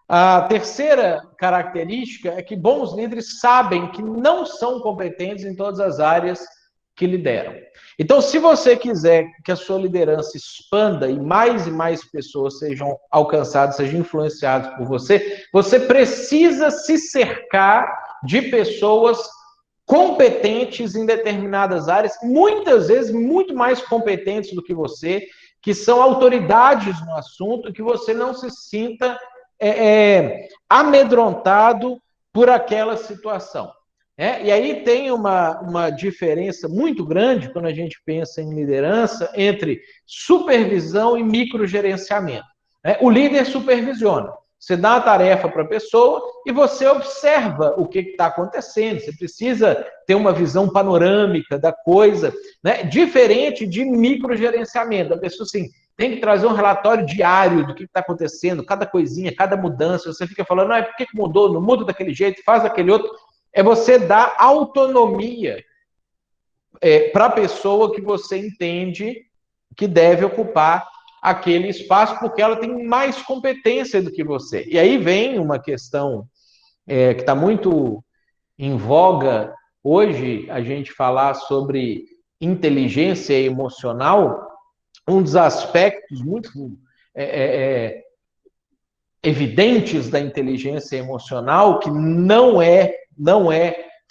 A terceira característica é que bons líderes sabem que não são competentes em todas as áreas que lideram. Então, se você quiser que a sua liderança expanda e mais pessoas sejam alcançadas, sejam influenciadas por você, você precisa se cercar de pessoas competentes em determinadas áreas, muitas vezes muito mais competentes do que você, que são autoridades no assunto, que você não se sinta amedrontado por aquela situação. E aí tem uma diferença muito grande quando a gente pensa em liderança entre supervisão e microgerenciamento. O líder supervisiona. Você dá a tarefa para a pessoa e você observa o que está acontecendo. Você precisa ter uma visão panorâmica da coisa, né? Diferente de microgerenciamento. A pessoa assim, tem que trazer um relatório diário do que está acontecendo, cada coisinha, cada mudança. Você fica falando, por que mudou? Não muda daquele jeito, faz daquele outro. É você dar autonomia para a pessoa que você entende que deve ocupar aquele espaço, porque ela tem mais competência do que você. E aí vem uma questão que está muito em voga hoje, a gente falar sobre inteligência emocional. Um dos aspectos muito evidentes da inteligência emocional, que não é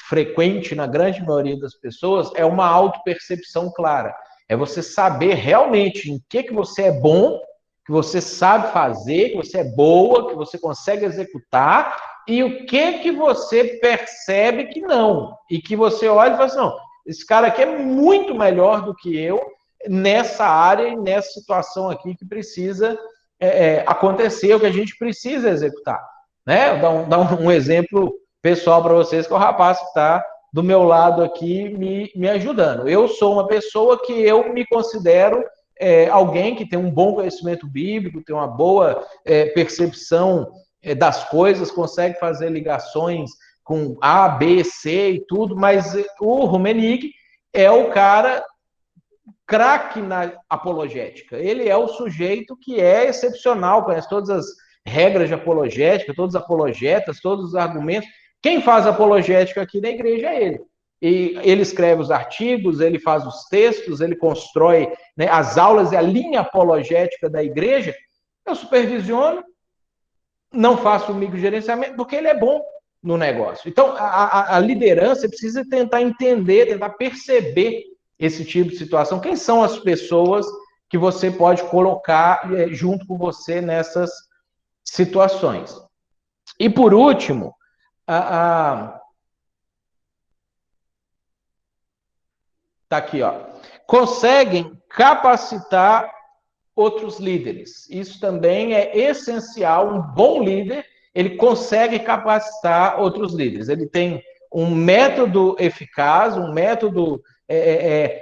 frequente na grande maioria das pessoas, é uma autopercepção clara. É você saber realmente em que você é bom, que você sabe fazer, que você é boa, que você consegue executar, e o que você percebe que não. E que você olha e fala assim, não, esse cara aqui é muito melhor do que eu nessa área e nessa situação aqui que precisa acontecer, o que a gente precisa executar. Né? Dar um exemplo pessoal para vocês, que é o rapaz que está do meu lado aqui me ajudando. Eu sou uma pessoa que eu me considero alguém que tem um bom conhecimento bíblico, tem uma boa percepção das coisas, consegue fazer ligações com A, B, C e tudo, mas o Rummenigge é o cara craque na apologética. Ele é o sujeito que é excepcional, conhece todas as regras de apologética, todos os apologetas, todos os argumentos. Quem faz apologética aqui na igreja é ele. E ele escreve os artigos, ele faz os textos, ele constrói, né, as aulas e a linha apologética da igreja. Eu supervisiono, não faço o microgerenciamento, porque ele é bom no negócio. Então, a liderança precisa tentar entender, tentar perceber esse tipo de situação. Quem são as pessoas que você pode colocar junto com você nessas situações? E, por último, tá aqui, ó. Conseguem capacitar outros líderes. Isso também é essencial. Um bom líder, ele consegue capacitar outros líderes. Ele tem um método eficaz, um método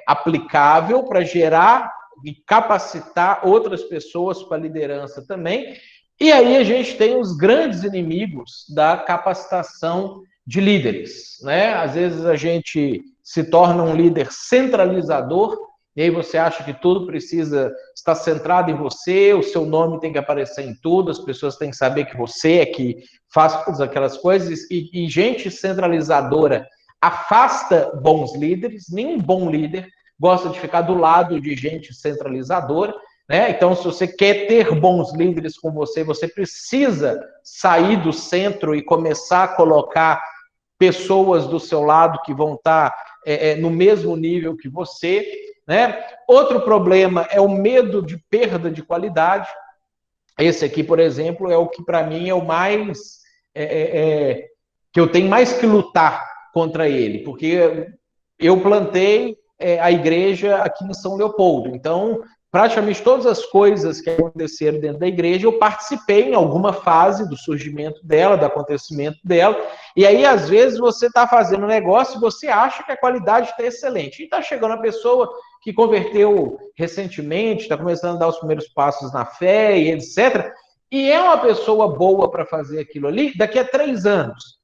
aplicável para gerar e capacitar outras pessoas para a liderança também. E aí a gente tem os grandes inimigos da capacitação de líderes, né? Às vezes a gente se torna um líder centralizador, e aí você acha que tudo precisa estar centrado em você, o seu nome tem que aparecer em tudo, as pessoas têm que saber que você é que faz todas aquelas coisas, e gente centralizadora afasta bons líderes. Nenhum bom líder gosta de ficar do lado de gente centralizadora, né? Então, se você quer ter bons líderes com você, você precisa sair do centro e começar a colocar pessoas do seu lado que vão estar no mesmo nível que você, né? Outro problema é o medo de perda de qualidade. Esse aqui, por exemplo, é o que para mim é o mais que eu tenho mais que lutar contra ele, porque eu plantei a igreja aqui em São Leopoldo, então praticamente todas as coisas que aconteceram dentro da igreja, eu participei em alguma fase do surgimento dela, do acontecimento dela, e aí às vezes você está fazendo um negócio e você acha que a qualidade está excelente, e está chegando a pessoa que converteu recentemente, está começando a dar os primeiros passos na fé e etc., e é uma pessoa boa para fazer aquilo ali daqui a 3 anos.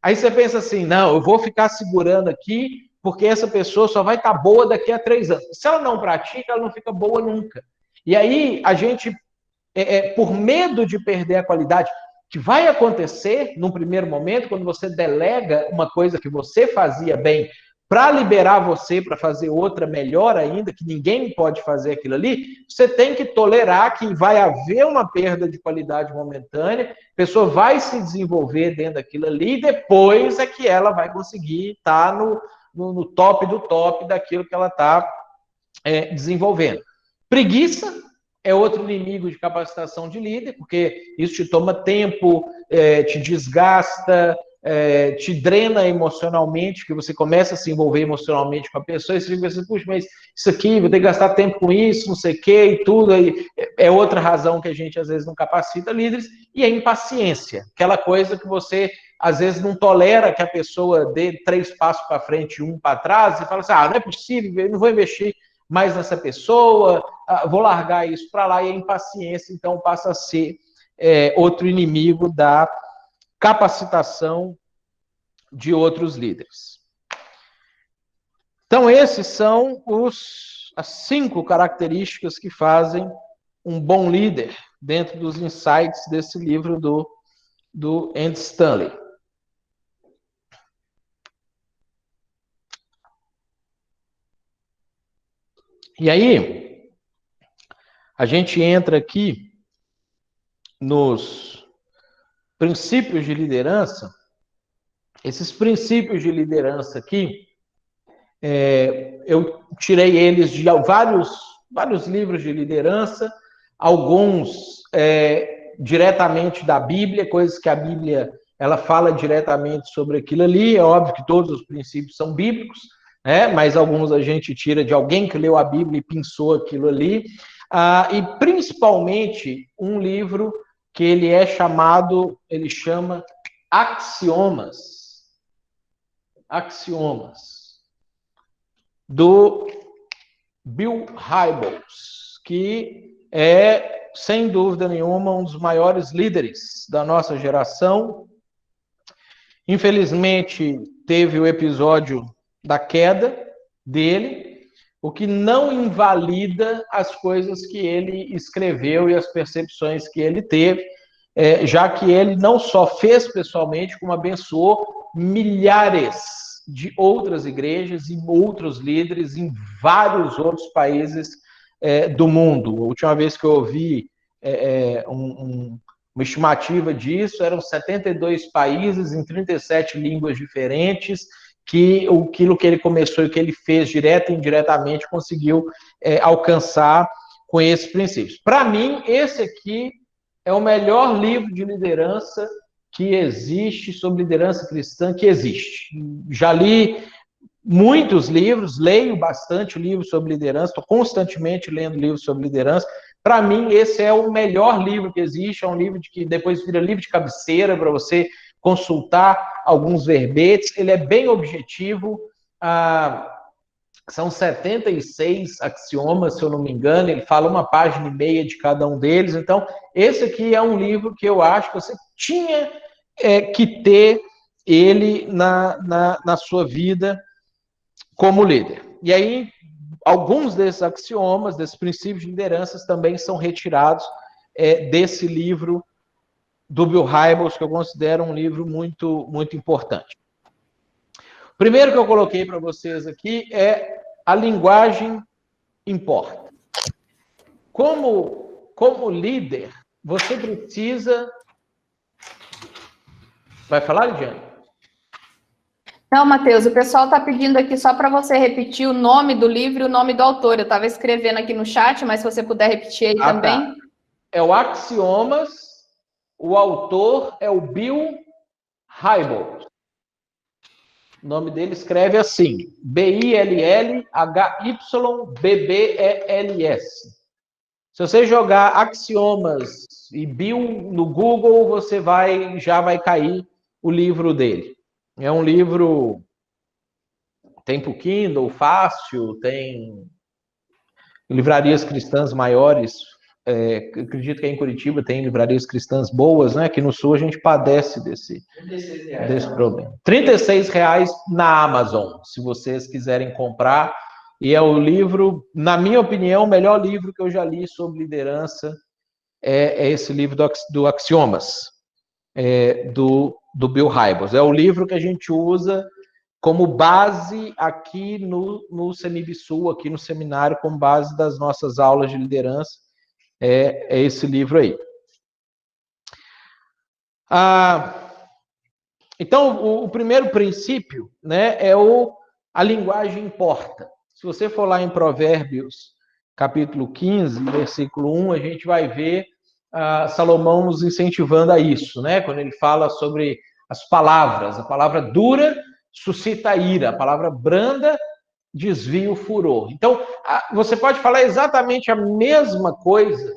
Aí você pensa assim, não, eu vou ficar segurando aqui, porque essa pessoa só vai estar boa daqui a 3 anos. Se ela não pratica, ela não fica boa nunca. E aí a gente, por medo de perder a qualidade, que vai acontecer num primeiro momento, quando você delega uma coisa que você fazia bem para liberar você para fazer outra melhor ainda, que ninguém pode fazer aquilo ali, você tem que tolerar que vai haver uma perda de qualidade momentânea, a pessoa vai se desenvolver dentro daquilo ali, e depois é que ela vai conseguir estar no top do top daquilo que ela está desenvolvendo. Preguiça é outro inimigo de capacitação de líder, porque isso te toma tempo, te desgasta, te drena emocionalmente, que você começa a se envolver emocionalmente com a pessoa, e você fica assim, puxa, mas isso aqui, vou ter que gastar tempo com isso, não sei o quê, e tudo, aí é outra razão que a gente às vezes não capacita líderes, e a impaciência, aquela coisa que você às vezes não tolera que a pessoa dê 3 passos para frente e 1 para trás, e fala assim, não é possível, eu não vou investir mais nessa pessoa, vou largar isso para lá, e a impaciência, então, passa a ser outro inimigo da capacitação de outros líderes. Então, esses são as 5 características que fazem um bom líder dentro dos insights desse livro do Andy Stanley. E aí, a gente entra aqui nos princípios de liderança. Esses princípios de liderança aqui, eu tirei eles de vários livros de liderança, alguns diretamente da Bíblia, coisas que a Bíblia ela fala diretamente sobre aquilo ali. É óbvio que todos os princípios são bíblicos, né? Mas alguns a gente tira de alguém que leu a Bíblia e pensou aquilo ali. E principalmente um livro que ele chama Axiomas. Axiomas, do Bill Hybels, que é, sem dúvida nenhuma, um dos maiores líderes da nossa geração. Infelizmente, teve o episódio da queda dele, o que não invalida as coisas que ele escreveu e as percepções que ele teve, já que ele não só fez pessoalmente, como abençoou milhares de outras igrejas e outros líderes em vários outros países do mundo. A última vez que eu ouvi uma estimativa disso, eram 72 países em 37 línguas diferentes, que aquilo que ele começou e que ele fez direto e indiretamente conseguiu alcançar com esses princípios. Para mim, esse aqui é o melhor livro de liderança que existe, sobre liderança cristã que existe. Já li muitos livros, leio bastante livros sobre liderança, estou constantemente lendo livros sobre liderança. Para mim, esse é o melhor livro que existe, é um livro que depois vira livro de cabeceira para você consultar alguns verbetes. Ele é bem objetivo, são 76 axiomas, se eu não me engano, ele fala 1,5 página de cada um deles. Então, esse aqui é um livro que eu acho que você tinha que ter ele na sua vida como líder. E aí, alguns desses axiomas, desses princípios de lideranças, também são retirados desse livro do Bill Hybels, que eu considero um livro muito, muito importante. O primeiro que eu coloquei para vocês aqui é a linguagem importa. Como líder, você precisa... Vai falar, Lidiane? Não, Matheus, o pessoal está pedindo aqui só para você repetir o nome do livro e o nome do autor. Eu estava escrevendo aqui no chat, mas se você puder repetir aí também. Tá. É o Axiomas, o autor é o Bill Hybels. O nome dele escreve assim, Billhybels. Se você jogar Axiomas e Bill no Google, você já vai cair o livro dele. É um livro, tem pro Kindle, fácil, tem livrarias cristãs maiores, acredito que em Curitiba tem livrarias cristãs boas, né? Aqui no Sul a gente padece desse problema. R$36 na Amazon, se vocês quiserem comprar, e é o livro, na minha opinião, o melhor livro que eu já li sobre liderança, é esse livro do Axiomas, do Bill Hybels. É o livro que a gente usa como base aqui no Semibsul, aqui no seminário, como base das nossas aulas de liderança, é esse livro aí. Então, o primeiro princípio, né, a linguagem importa. Se você for lá em Provérbios, capítulo 15, versículo 1, a gente vai ver Salomão nos incentivando a isso, né? Quando ele fala sobre as palavras. A palavra dura suscita a ira, a palavra branda desvia o furor. Então, você pode falar exatamente a mesma coisa,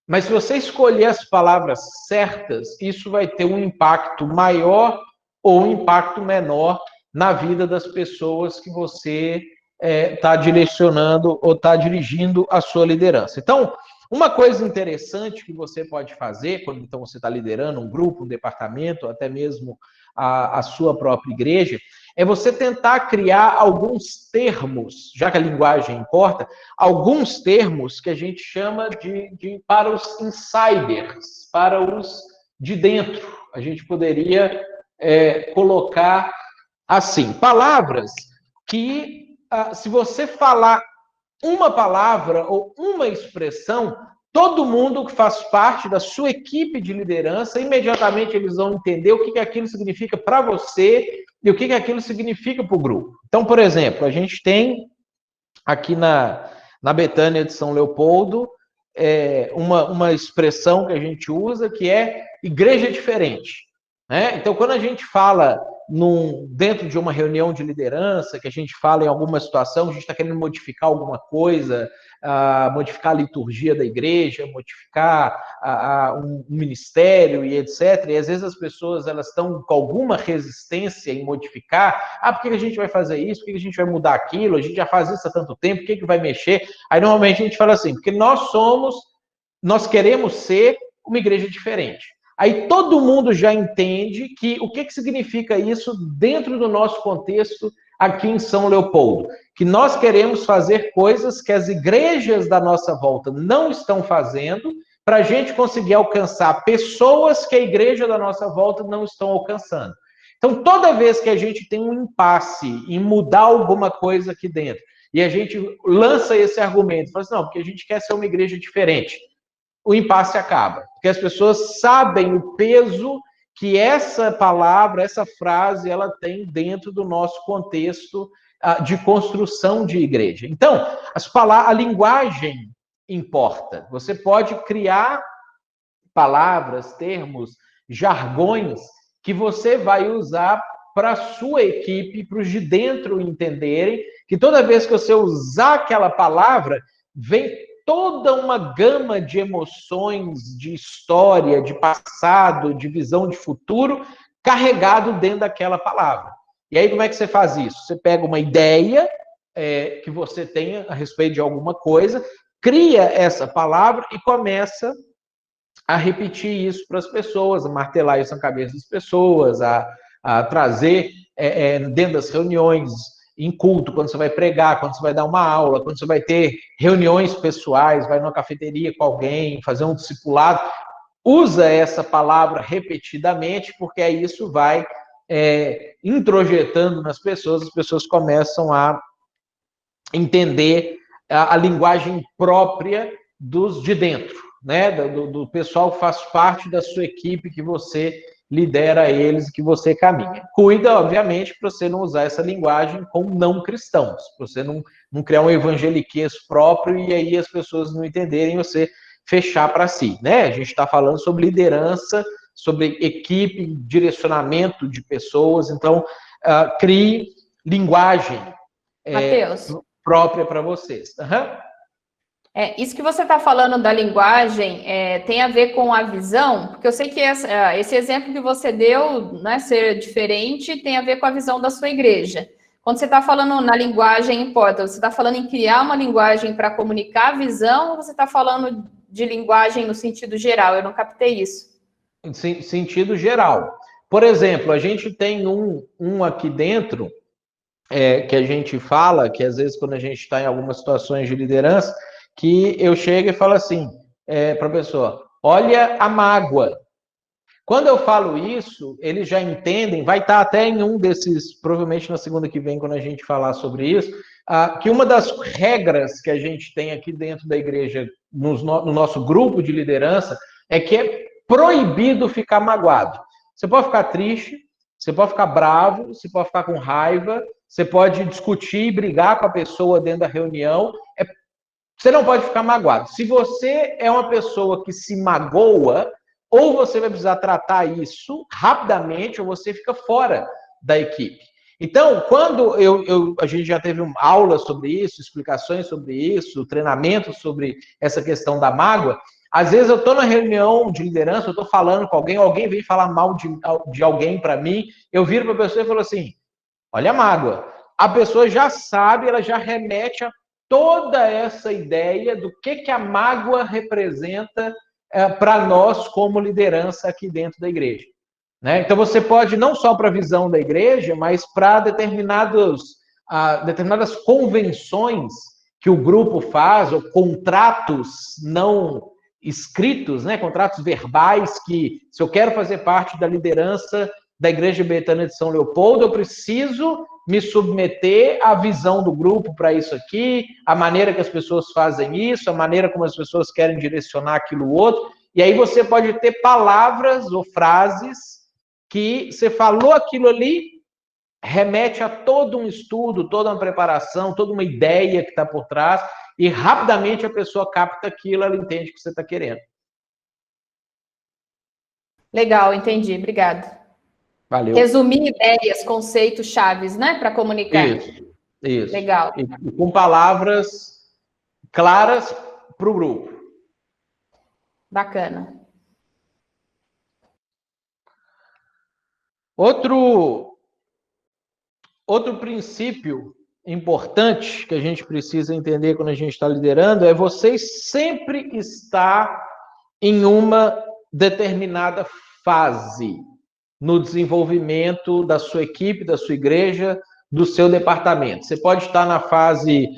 mas se você escolher as palavras certas, isso vai ter um impacto maior ou um impacto menor na vida das pessoas que você está direcionando ou está dirigindo a sua liderança. Então, uma coisa interessante que você pode fazer, quando então você está liderando um grupo, um departamento, até mesmo a sua própria igreja, é você tentar criar alguns termos, já que a linguagem importa, alguns termos que a gente chama para os insiders, para os de dentro. A gente poderia colocar assim, palavras que, se você falar uma palavra ou uma expressão, todo mundo que faz parte da sua equipe de liderança, imediatamente eles vão entender o que aquilo significa para você e o que aquilo significa para o grupo. Então, por exemplo, a gente tem aqui na Betânia de São Leopoldo uma expressão que a gente usa que é igreja diferente. Né? Então, quando a gente fala dentro de uma reunião de liderança, que a gente fala em alguma situação, a gente está querendo modificar alguma coisa, modificar a liturgia da igreja, modificar um ministério e etc. E às vezes as pessoas elas estão com alguma resistência em modificar. Por que a gente vai fazer isso? Por que a gente vai mudar aquilo? A gente já faz isso há tanto tempo, por que vai mexer? Aí normalmente a gente fala assim, porque nós queremos ser uma igreja diferente. Aí todo mundo já entende que o que significa isso dentro do nosso contexto aqui em São Leopoldo. Que nós queremos fazer coisas que as igrejas da nossa volta não estão fazendo para a gente conseguir alcançar pessoas que a igreja da nossa volta não estão alcançando. Então, toda vez que a gente tem um impasse em mudar alguma coisa aqui dentro, e a gente lança esse argumento, fala assim, não, porque a gente quer ser uma igreja diferente, o impasse acaba. Porque as pessoas sabem o peso que essa palavra, essa frase, ela tem dentro do nosso contexto de construção de igreja. Então, a linguagem importa. Você pode criar palavras, termos, jargões que você vai usar para a sua equipe, para os de dentro entenderem que toda vez que você usar aquela palavra, vem toda uma gama de emoções, de história, de passado, de visão de futuro, carregado dentro daquela palavra. E aí, como é que você faz isso? Você pega uma ideia que você tenha a respeito de alguma coisa, cria essa palavra e começa a repetir isso para as pessoas, a martelar isso na cabeça das pessoas, a trazer dentro das reuniões, em culto, quando você vai pregar, quando você vai dar uma aula, quando você vai ter reuniões pessoais, vai numa cafeteria com alguém, fazer um discipulado, usa essa palavra repetidamente, porque aí isso vai introjetando nas pessoas, as pessoas começam a entender a linguagem própria dos de dentro, né? Do pessoal que faz parte da sua equipe, que você lidera eles, que você caminha. Cuida, obviamente, para você não usar essa linguagem com não cristãos, para você não criar um evangeliquez próprio e aí as pessoas não entenderem, você fechar para si, né? A gente está falando sobre liderança, sobre equipe, direcionamento de pessoas, então crie linguagem própria para vocês. Isso que você está falando da linguagem tem a ver com a visão, porque eu sei que esse exemplo que você deu, né, ser diferente, tem a ver com a visão da sua igreja. Quando você está falando na linguagem importa, você está falando em criar uma linguagem para comunicar a visão, ou você está falando de linguagem no sentido geral? Eu não captei isso. Em sentido geral. Por exemplo, a gente tem um aqui dentro, que a gente fala, que às vezes quando a gente está em algumas situações de liderança, que eu chego e falo assim para a pessoa, olha a mágoa. Quando eu falo isso, eles já entendem, vai estar até em um desses, provavelmente na segunda que vem, quando a gente falar sobre isso, que uma das regras que a gente tem aqui dentro da igreja, no nosso grupo de liderança, é que é proibido ficar magoado. Você pode ficar triste, você pode ficar bravo, você pode ficar com raiva, você pode discutir, brigar com a pessoa dentro da reunião, você não pode ficar magoado. Se você é uma pessoa que se magoa, ou você vai precisar tratar isso rapidamente, ou você fica fora da equipe. Então, quando a gente já teve aulas sobre isso, explicações sobre isso, treinamento sobre essa questão da mágoa, às vezes eu estou na reunião de liderança, eu estou falando com alguém vem falar mal de alguém para mim, eu viro para a pessoa e falo assim, olha a mágoa. A pessoa já sabe, ela já remete a toda essa ideia do que a mágoa representa para nós como liderança aqui dentro da igreja. Né? Então, você pode, não só para a visão da igreja, mas para determinadas convenções que o grupo faz, ou contratos não escritos, né? Contratos verbais, que se eu quero fazer parte da liderança da Igreja Betânia de São Leopoldo, eu preciso me submeter à visão do grupo para isso aqui, a maneira que as pessoas fazem isso, a maneira como as pessoas querem direcionar aquilo outro. E aí você pode ter palavras ou frases que você falou aquilo ali, remete a todo um estudo, toda uma preparação, toda uma ideia que está por trás, e rapidamente a pessoa capta aquilo, ela entende o que você está querendo. Legal, entendi. Obrigada. Valeu. Resumir ideias, conceitos chaves, né, para comunicar. Isso. Legal. E com palavras claras para o grupo. Bacana. Outro princípio importante que a gente precisa entender quando a gente está liderando é você sempre estar em uma determinada fase no desenvolvimento da sua equipe, da sua igreja, do seu departamento. Você pode estar na fase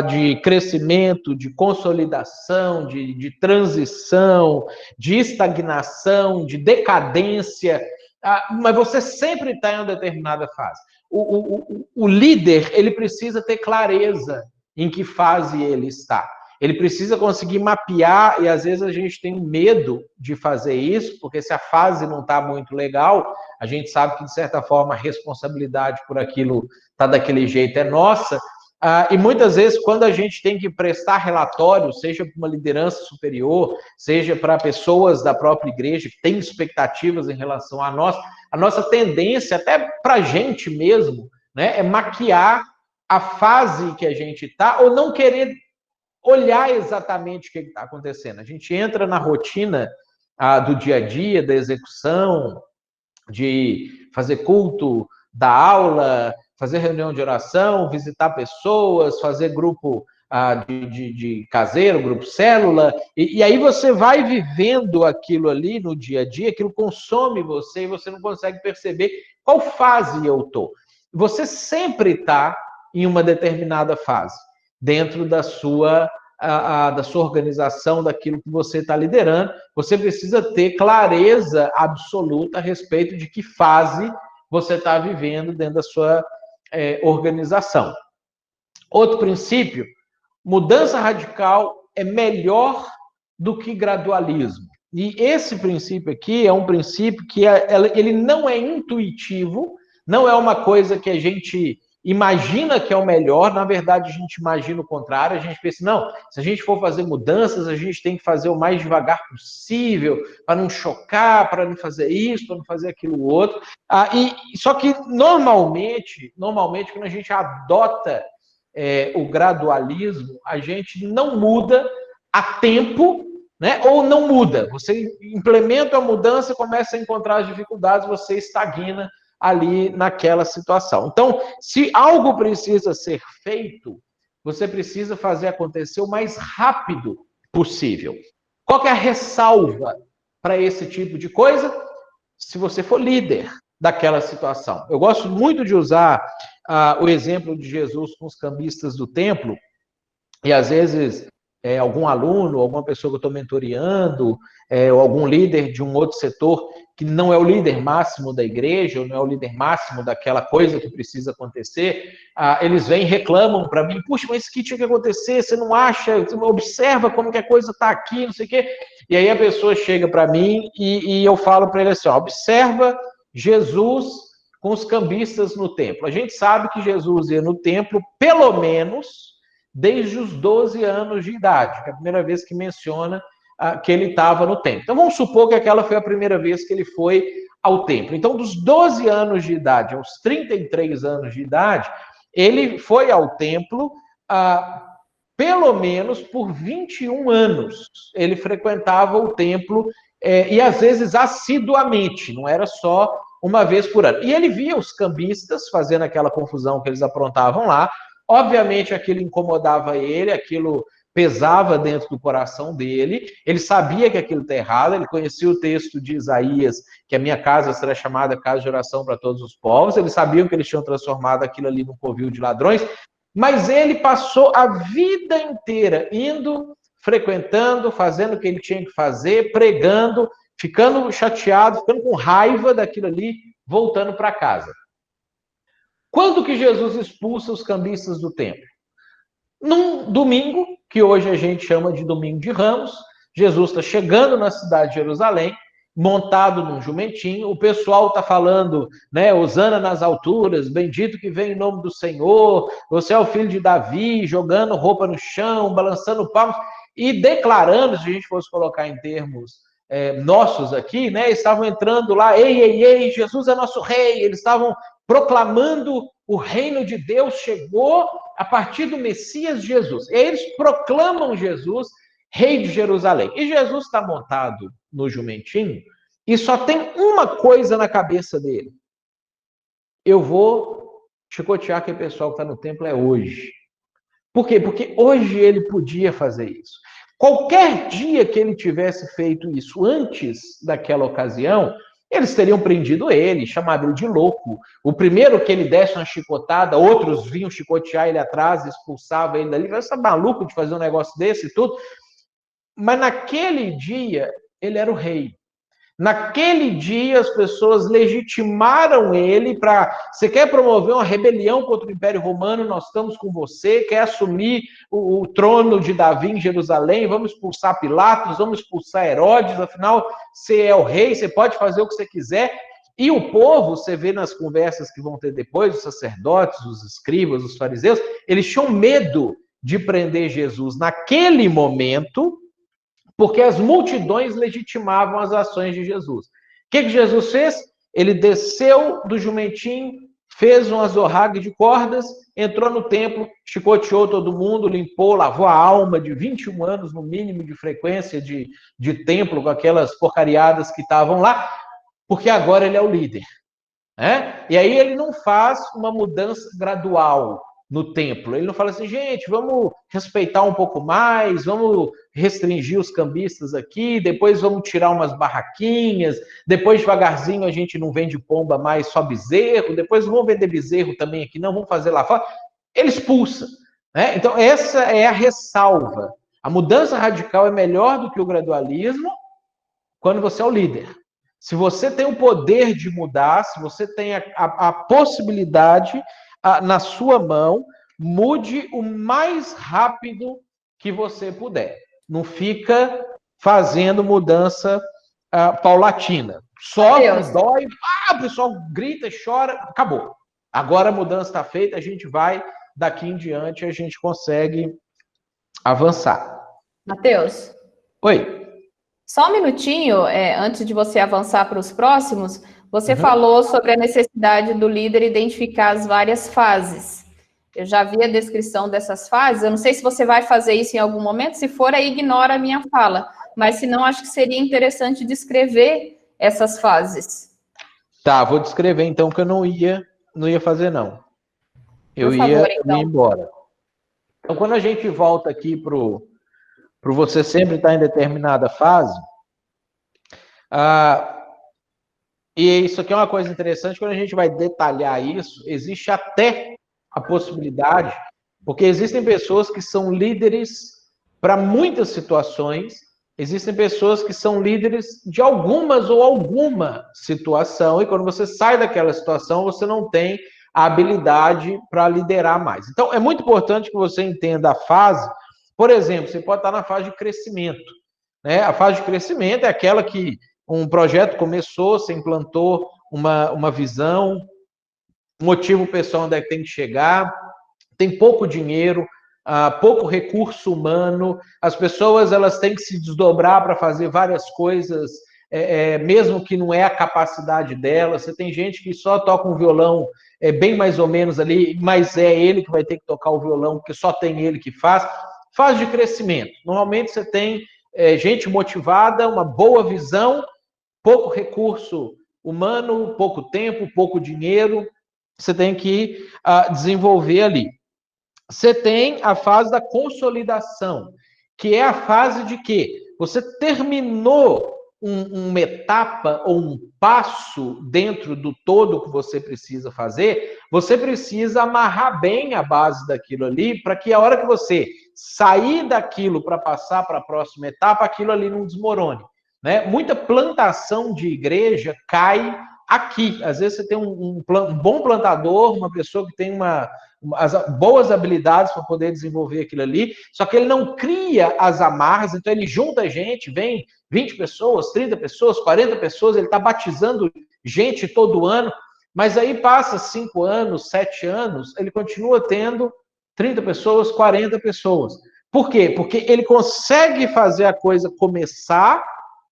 de crescimento, de consolidação, de transição, de estagnação, de decadência, mas você sempre está em uma determinada fase. O líder, ele precisa ter clareza em que fase ele está. Ele precisa conseguir mapear, e às vezes a gente tem medo de fazer isso, porque se a fase não está muito legal, a gente sabe que, de certa forma, a responsabilidade por aquilo está daquele jeito é nossa, e muitas vezes, quando a gente tem que prestar relatório, seja para uma liderança superior, seja para pessoas da própria igreja que têm expectativas em relação a nossa tendência, até para a gente mesmo, né, é maquiar a fase que a gente está, ou não querer olhar exatamente o que está acontecendo. A gente entra na rotina do dia a dia, da execução, de fazer culto, dar aula, fazer reunião de oração, visitar pessoas, fazer grupo de caseiro, grupo célula, e aí você vai vivendo aquilo ali no dia a dia, aquilo consome você e você não consegue perceber qual fase eu estou. Você sempre está em uma determinada fase, dentro da sua organização, daquilo que você está liderando. Você precisa ter clareza absoluta a respeito de que fase você está vivendo dentro da sua organização. Outro princípio, mudança radical é melhor do que gradualismo. E esse princípio aqui é um princípio que ele não é intuitivo, não é uma coisa que a gente imagina que é o melhor, na verdade a gente imagina o contrário, a gente pensa, não, se a gente for fazer mudanças, a gente tem que fazer o mais devagar possível, para não chocar, para não fazer isso, para não fazer aquilo outro. Só que normalmente, quando a gente adota o gradualismo, a gente não muda a tempo, né? Ou não muda. Você implementa a mudança, começa a encontrar as dificuldades, você estagna ali naquela situação. Então, se algo precisa ser feito, você precisa fazer acontecer o mais rápido possível. Qual que é a ressalva para esse tipo de coisa? Se você for líder daquela situação. Eu gosto muito de usar o exemplo de Jesus com os cambistas do templo, e às vezes algum aluno, alguma pessoa que eu estou mentoreando, ou algum líder de um outro setor que não é o líder máximo da igreja, ou não é o líder máximo daquela coisa que precisa acontecer, eles vêm e reclamam para mim, puxa, mas isso que tinha que acontecer, você não acha, você observa como que a coisa está aqui, não sei o quê. E aí a pessoa chega para mim e eu falo para ele assim, observa Jesus com os cambistas no templo. A gente sabe que Jesus ia no templo, pelo menos, desde os 12 anos de idade, que é a primeira vez que menciona que ele estava no templo. Então, vamos supor que aquela foi a primeira vez que ele foi ao templo. Então, dos 12 anos de idade aos 33 anos de idade, ele foi ao templo pelo menos por 21 anos. Ele frequentava o templo e, às vezes, assiduamente, não era só uma vez por ano. E ele via os cambistas fazendo aquela confusão que eles aprontavam lá. Obviamente, aquilo incomodava ele, aquilo pesava dentro do coração dele, ele sabia que aquilo está errado, ele conhecia o texto de Isaías, que a minha casa será chamada casa de oração para todos os povos, eles sabiam que eles tinham transformado aquilo ali num covil de ladrões, mas ele passou a vida inteira indo, frequentando, fazendo o que ele tinha que fazer, pregando, ficando chateado, ficando com raiva daquilo ali, voltando para casa. Quando que Jesus expulsa os cambistas do templo? Num domingo, que hoje a gente chama de domingo de Ramos, Jesus está chegando na cidade de Jerusalém, montado num jumentinho, o pessoal está falando, né, hosana nas alturas, bendito que vem em nome do Senhor, você é o filho de Davi, jogando roupa no chão, balançando palmas, e declarando, se a gente fosse colocar em termos nossos aqui, né, estavam entrando lá, ei, ei, ei, Jesus é nosso rei, eles estavam proclamando o reino de Deus chegou a partir do Messias Jesus. E aí eles proclamam Jesus rei de Jerusalém. E Jesus está montado no jumentinho e só tem uma coisa na cabeça dele. Eu vou chicotear aquele pessoal que está no templo hoje. Por quê? Porque hoje ele podia fazer isso. Qualquer dia que ele tivesse feito isso antes daquela ocasião, eles teriam prendido ele, chamado ele de louco. O primeiro que ele desse uma chicotada, outros vinham chicotear ele atrás, expulsavam ele dali. Você é maluco de fazer um negócio desse e tudo. Mas naquele dia, ele era o rei. Naquele dia, as pessoas legitimaram ele para... Você quer promover uma rebelião contra o Império Romano? Nós estamos com você. Quer assumir o trono de Davi em Jerusalém? Vamos expulsar Pilatos, vamos expulsar Herodes. Afinal, você é o rei, você pode fazer o que você quiser. E o povo, você vê nas conversas que vão ter depois, os sacerdotes, os escribas, os fariseus, eles tinham medo de prender Jesus naquele momento, porque as multidões legitimavam as ações de Jesus. O que Jesus fez? Ele desceu do jumentinho, fez uma zorraga de cordas, entrou no templo, chicoteou todo mundo, limpou, lavou a alma de 21 anos, no mínimo, de frequência de templo, com aquelas porcariadas que estavam lá, porque agora ele é o líder. Né? E aí ele não faz uma mudança gradual no templo. Ele não fala assim, gente, vamos respeitar um pouco mais, vamos restringir os cambistas aqui, depois vamos tirar umas barraquinhas, depois devagarzinho a gente não vende pomba mais, só bezerro, depois vamos vender bezerro também aqui, não, vamos fazer lá fora. Ele expulsa. Né? Então essa é a ressalva. A mudança radical é melhor do que o gradualismo quando você é o líder. Se você tem o poder de mudar, se você tem a possibilidade na sua mão, mude o mais rápido que você puder. Não fica fazendo mudança paulatina. Sofre, dói, o pessoal grita, chora, acabou. Agora a mudança está feita, a gente vai, daqui em diante a gente consegue avançar. Mateus. Oi. Só um minutinho, antes de você avançar para os próximos, você falou sobre a necessidade do líder identificar as várias fases. Eu já vi a descrição dessas fases, eu não sei se você vai fazer isso em algum momento, se for, aí ignora a minha fala, mas se não, acho que seria interessante descrever essas fases. Tá, vou descrever então, que eu não ia fazer não. Eu ia embora. Então, quando a gente volta aqui pro você sempre estar em determinada fase, e isso aqui é uma coisa interessante, quando a gente vai detalhar isso, existe até a possibilidade, porque existem pessoas que são líderes para muitas situações, existem pessoas que são líderes de algumas ou alguma situação, e quando você sai daquela situação, você não tem a habilidade para liderar mais. Então, é muito importante que você entenda a fase. Por exemplo, você pode estar na fase de crescimento. Né? A fase de crescimento é aquela que um projeto começou, você implantou uma visão, motiva o pessoal onde é que tem que chegar, tem pouco dinheiro, pouco recurso humano, as pessoas elas têm que se desdobrar para fazer várias coisas, mesmo que não é a capacidade delas. Você tem gente que só toca um violão bem mais ou menos ali, mas é ele que vai ter que tocar o violão, porque só tem ele que faz. Fase de crescimento. Normalmente você tem gente motivada, uma boa visão, pouco recurso humano, pouco tempo, pouco dinheiro. Você tem que desenvolver ali. Você tem a fase da consolidação, que é a fase de que você terminou uma etapa ou um passo dentro do todo que você precisa fazer, você precisa amarrar bem a base daquilo ali, para que a hora que você sair daquilo para passar para a próxima etapa, aquilo ali não desmorone. Né? Muita plantação de igreja cai aqui. Às vezes você tem um bom plantador, uma pessoa que tem as boas habilidades para poder desenvolver aquilo ali, só que ele não cria as amarras, então ele junta gente, vem 20 pessoas, 30 pessoas, 40 pessoas, ele está batizando gente todo ano, mas aí passa 5 anos, 7 anos, ele continua tendo 30 pessoas, 40 pessoas. Por quê? Porque ele consegue fazer a coisa começar,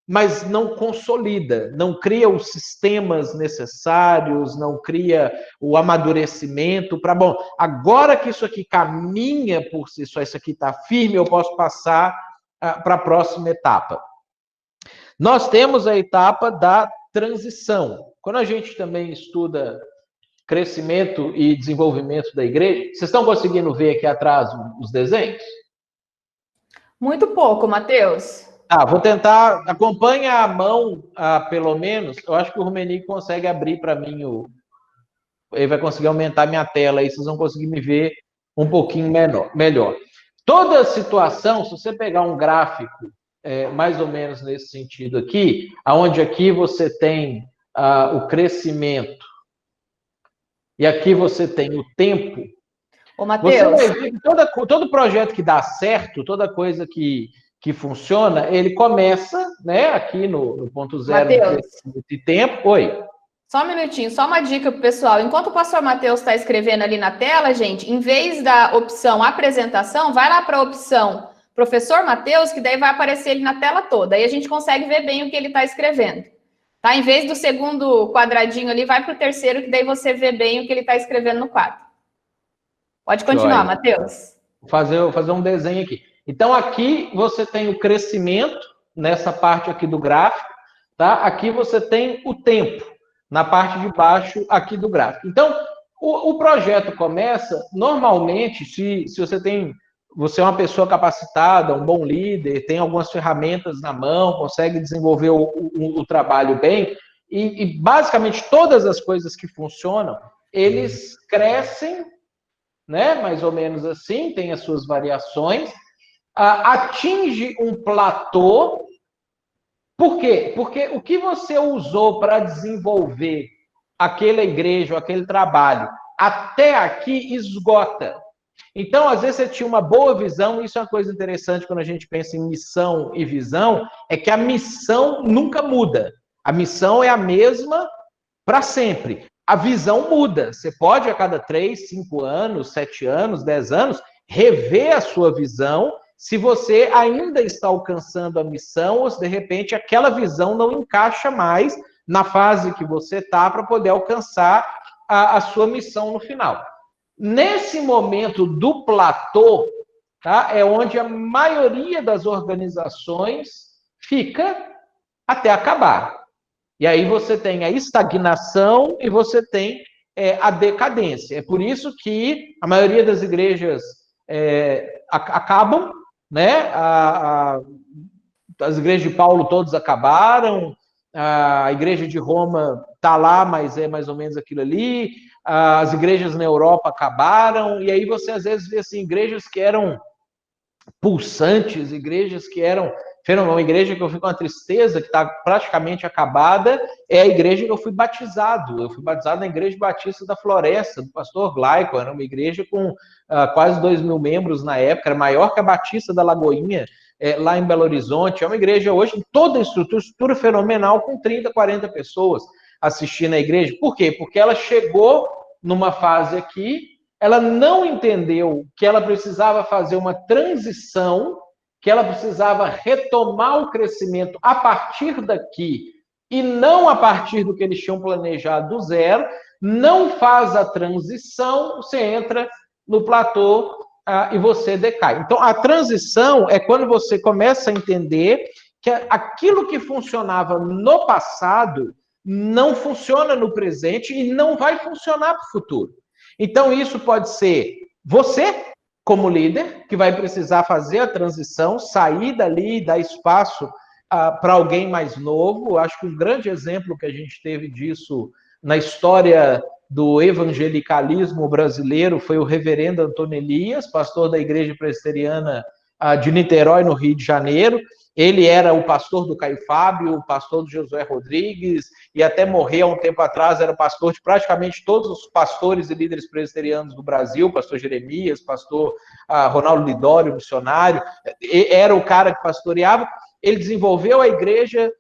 mas não consolida, não cria os sistemas necessários, não cria o amadurecimento para, bom, agora que isso aqui caminha por si só, isso aqui está firme, eu posso passar para a próxima etapa. Nós temos a etapa da transição. Quando a gente também estuda crescimento e desenvolvimento da igreja, vocês estão conseguindo ver aqui atrás os desenhos? Muito pouco, Matheus. Vou tentar, acompanha a mão, pelo menos, eu acho que o Rumeni consegue abrir para mim, ele vai conseguir aumentar minha tela, aí vocês vão conseguir me ver um pouquinho melhor. Toda situação, se você pegar um gráfico, mais ou menos nesse sentido aqui, onde aqui você tem o crescimento, e aqui você tem o tempo, ô, Matheus, você vai ver que todo projeto que dá certo, toda coisa que funciona, ele começa, né, aqui no ponto zero de tempo. Oi. Só um minutinho, só uma dica para o pessoal. Enquanto o pastor Matheus está escrevendo ali na tela, gente, em vez da opção apresentação, vai lá para a opção professor Matheus, que daí vai aparecer ele na tela toda. Aí a gente consegue ver bem o que ele está escrevendo. Tá? Em vez do segundo quadradinho ali, vai para o terceiro, que daí você vê bem o que ele está escrevendo no quadro. Pode continuar, Matheus. Vou fazer um desenho aqui. Então, aqui você tem o crescimento, nessa parte aqui do gráfico, tá? Aqui você tem o tempo, na parte de baixo aqui do gráfico. Então, o projeto começa, normalmente, se você é uma pessoa capacitada, um bom líder, tem algumas ferramentas na mão, consegue desenvolver o trabalho bem, e basicamente todas as coisas que funcionam, eles crescem, né? Mais ou menos assim, tem as suas variações, atinge um platô. Por quê? Porque o que você usou para desenvolver aquela igreja, aquele trabalho, até aqui esgota. Então, às vezes, você tinha uma boa visão, isso é uma coisa interessante quando a gente pensa em missão e visão, é que a missão nunca muda. A missão é a mesma para sempre. A visão muda. Você pode, a cada 3, 5 anos, 7 anos, 10 anos, rever a sua visão, se você ainda está alcançando a missão, ou se de repente aquela visão não encaixa mais na fase que você está para poder alcançar a sua missão no final. Nesse momento do platô, tá, é onde a maioria das organizações fica até acabar. E aí você tem a estagnação e você tem a decadência. É por isso que a maioria das igrejas acabam, né? As igrejas de Paulo todas acabaram, a igreja de Roma está lá, mas é mais ou menos aquilo ali, as igrejas na Europa acabaram, e aí você às vezes vê assim, igrejas que eram pulsantes, igrejas que eram fenomenal. Uma igreja que eu fico com uma tristeza, que está praticamente acabada, é a igreja que eu fui batizado. Eu fui batizado na Igreja Batista da Floresta, do pastor Glaico. Era uma igreja com quase 2.000 membros na época, era maior que a Batista da Lagoinha, lá em Belo Horizonte. É uma igreja hoje, em toda a estrutura fenomenal, com 30, 40 pessoas assistindo a igreja. Por quê? Porque ela chegou numa fase aqui, ela não entendeu que ela precisava fazer uma transição, que ela precisava retomar o crescimento a partir daqui e não a partir do que eles tinham planejado do zero, não faz a transição, você entra no platô e você decai. Então, a transição é quando você começa a entender que aquilo que funcionava no passado não funciona no presente e não vai funcionar para o futuro. Então, isso pode ser você, como líder, que vai precisar fazer a transição, sair dali e dar espaço para alguém mais novo. Acho que um grande exemplo que a gente teve disso na história do evangelicalismo brasileiro foi o reverendo Antônio Elias, pastor da Igreja Presbiteriana de Niterói, no Rio de Janeiro. Ele era o pastor do Caio Fábio, o pastor do Josué Rodrigues, e até morreu há um tempo atrás, era pastor de praticamente todos os pastores e líderes presbiterianos do Brasil, pastor Jeremias, pastor Ronaldo Lidório, missionário, era o cara que pastoreava. Ele desenvolveu a igreja,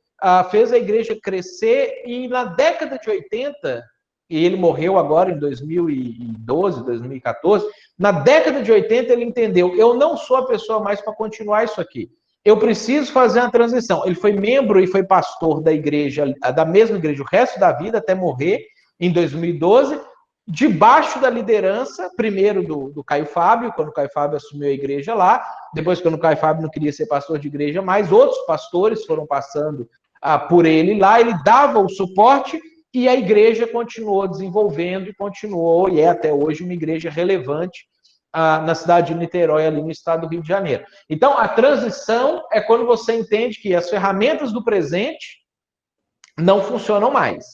fez a igreja crescer, e na década de 80, e ele morreu agora em 2012, 2014, na década de 80 ele entendeu, eu não sou a pessoa mais para continuar isso aqui. eu preciso fazer uma transição. Ele foi membro e foi pastor da igreja, da mesma igreja, o resto da vida, até morrer, em 2012, debaixo da liderança, primeiro do Caio Fábio, quando o Caio Fábio assumiu a igreja lá, depois quando o Caio Fábio não queria ser pastor de igreja mais, outros pastores foram passando por ele lá, ele dava o suporte e a igreja continuou desenvolvendo e continuou, e é até hoje uma igreja relevante na cidade de Niterói, ali no estado do Rio de Janeiro. Então, a transição é quando você entende que as ferramentas do presente não funcionam mais.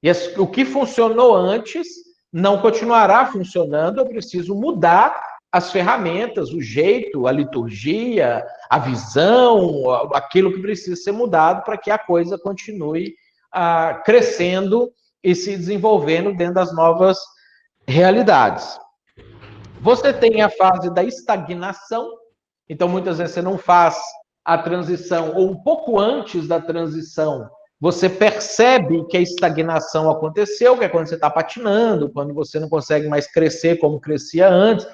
E o que funcionou antes não continuará funcionando, eu preciso mudar as ferramentas, o jeito, a liturgia, a visão, aquilo que precisa ser mudado para que a coisa continue crescendo e se desenvolvendo dentro das novas realidades. Você tem a fase da estagnação, então muitas vezes você não faz a transição, ou um pouco antes da transição, você percebe que a estagnação aconteceu, que é quando você está patinando, quando você não consegue mais crescer como crescia antes.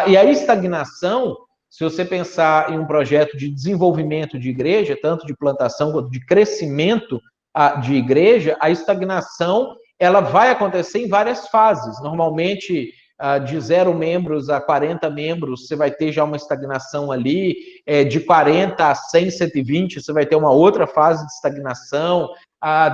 E a estagnação, se você pensar em um projeto de desenvolvimento de igreja, tanto de plantação quanto de crescimento de igreja, a estagnação ela vai acontecer em várias fases. Normalmente, de 0 membros a 40 membros, você vai ter já uma estagnação ali, de 40 a 100, 120, você vai ter uma outra fase de estagnação,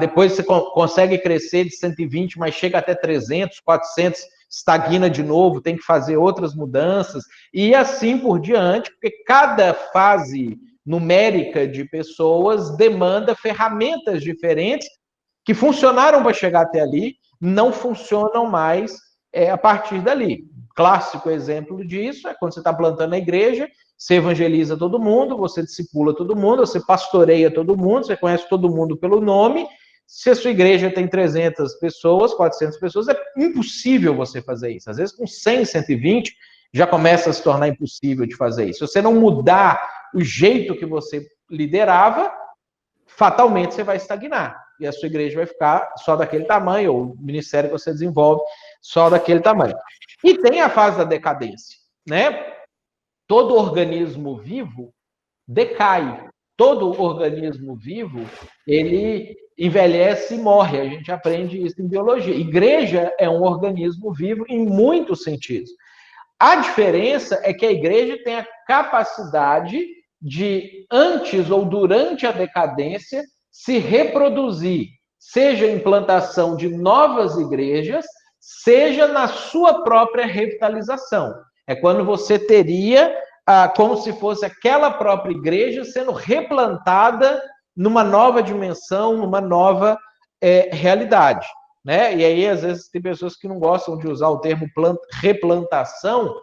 depois você consegue crescer de 120, mas chega até 300, 400, estagna de novo, tem que fazer outras mudanças, e assim por diante, porque cada fase numérica de pessoas demanda ferramentas diferentes que funcionaram para chegar até ali, não funcionam mais a partir dali. Clássico exemplo disso é quando você está plantando a igreja, você evangeliza todo mundo, você discipula todo mundo, você pastoreia todo mundo, você conhece todo mundo pelo nome. Se a sua igreja tem 300 pessoas, 400 pessoas, é impossível você fazer isso. Às vezes com 100, 120, já começa a se tornar impossível de fazer isso. Se você não mudar o jeito que você liderava, fatalmente você vai estagnar. E a sua igreja vai ficar só daquele tamanho, ou o ministério que você desenvolve só daquele tamanho. E tem a fase da decadência, né? Todo organismo vivo decai. Todo organismo vivo, ele envelhece e morre. A gente aprende isso em biologia. Igreja é um organismo vivo em muitos sentidos. A diferença é que a igreja tem a capacidade de, antes ou durante a decadência, se reproduzir, seja em implantação de novas igrejas, seja na sua própria revitalização. É quando você teria como se fosse aquela própria igreja sendo replantada numa nova dimensão, numa nova realidade. Né? E aí, às vezes, tem pessoas que não gostam de usar o termo replantação,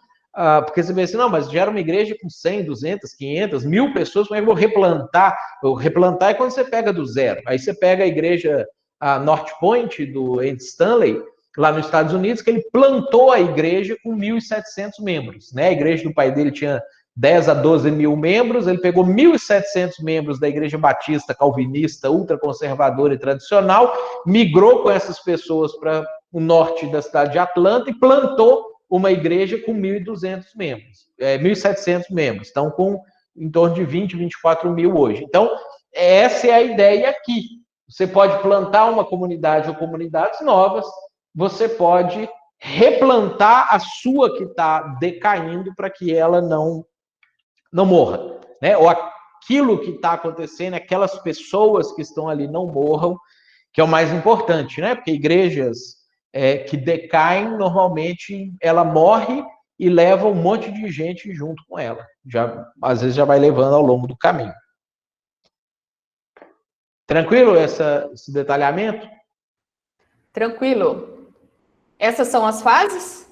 porque você pensa assim, não, mas já era uma igreja com 100, 200, 500, 1000 pessoas, como é que eu vou replantar? Replantar é quando você pega do zero. Aí você pega a igreja North Point, do Andy Stanley, lá nos Estados Unidos, que ele plantou a igreja com 1.700 membros. Né? A igreja do pai dele tinha 10 a 12 mil membros, ele pegou 1.700 membros da igreja batista, calvinista, ultraconservadora e tradicional, migrou com essas pessoas para o norte da cidade de Atlanta e plantou uma igreja com 1.200 membros, 1.700 membros, estão com em torno de 20, 24 mil hoje. Então, essa é a ideia aqui. Você pode plantar uma comunidade ou comunidades novas, você pode replantar a sua que está decaindo para que ela não morra, né? Ou aquilo que está acontecendo, aquelas pessoas que estão ali não morram, que é o mais importante, né? Porque igrejas que decaem, normalmente ela morre e leva um monte de gente junto com ela. Às vezes já vai levando ao longo do caminho. Tranquilo esse detalhamento? Tranquilo. Essas são as fases?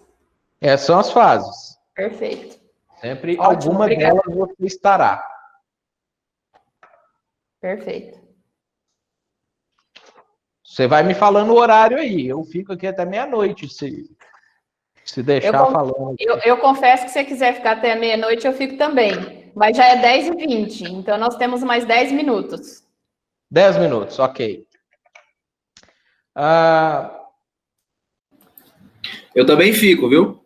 Essas são as fases. Perfeito. Sempre ótimo, alguma delas você estará. Perfeito. Você vai me falando o horário aí. Eu fico aqui até meia-noite, se deixar falando. Eu confesso que se você quiser ficar até meia-noite, eu fico também. Mas já é 10h20, então nós temos mais 10 minutos. 10 minutos, ok. Eu também fico, viu?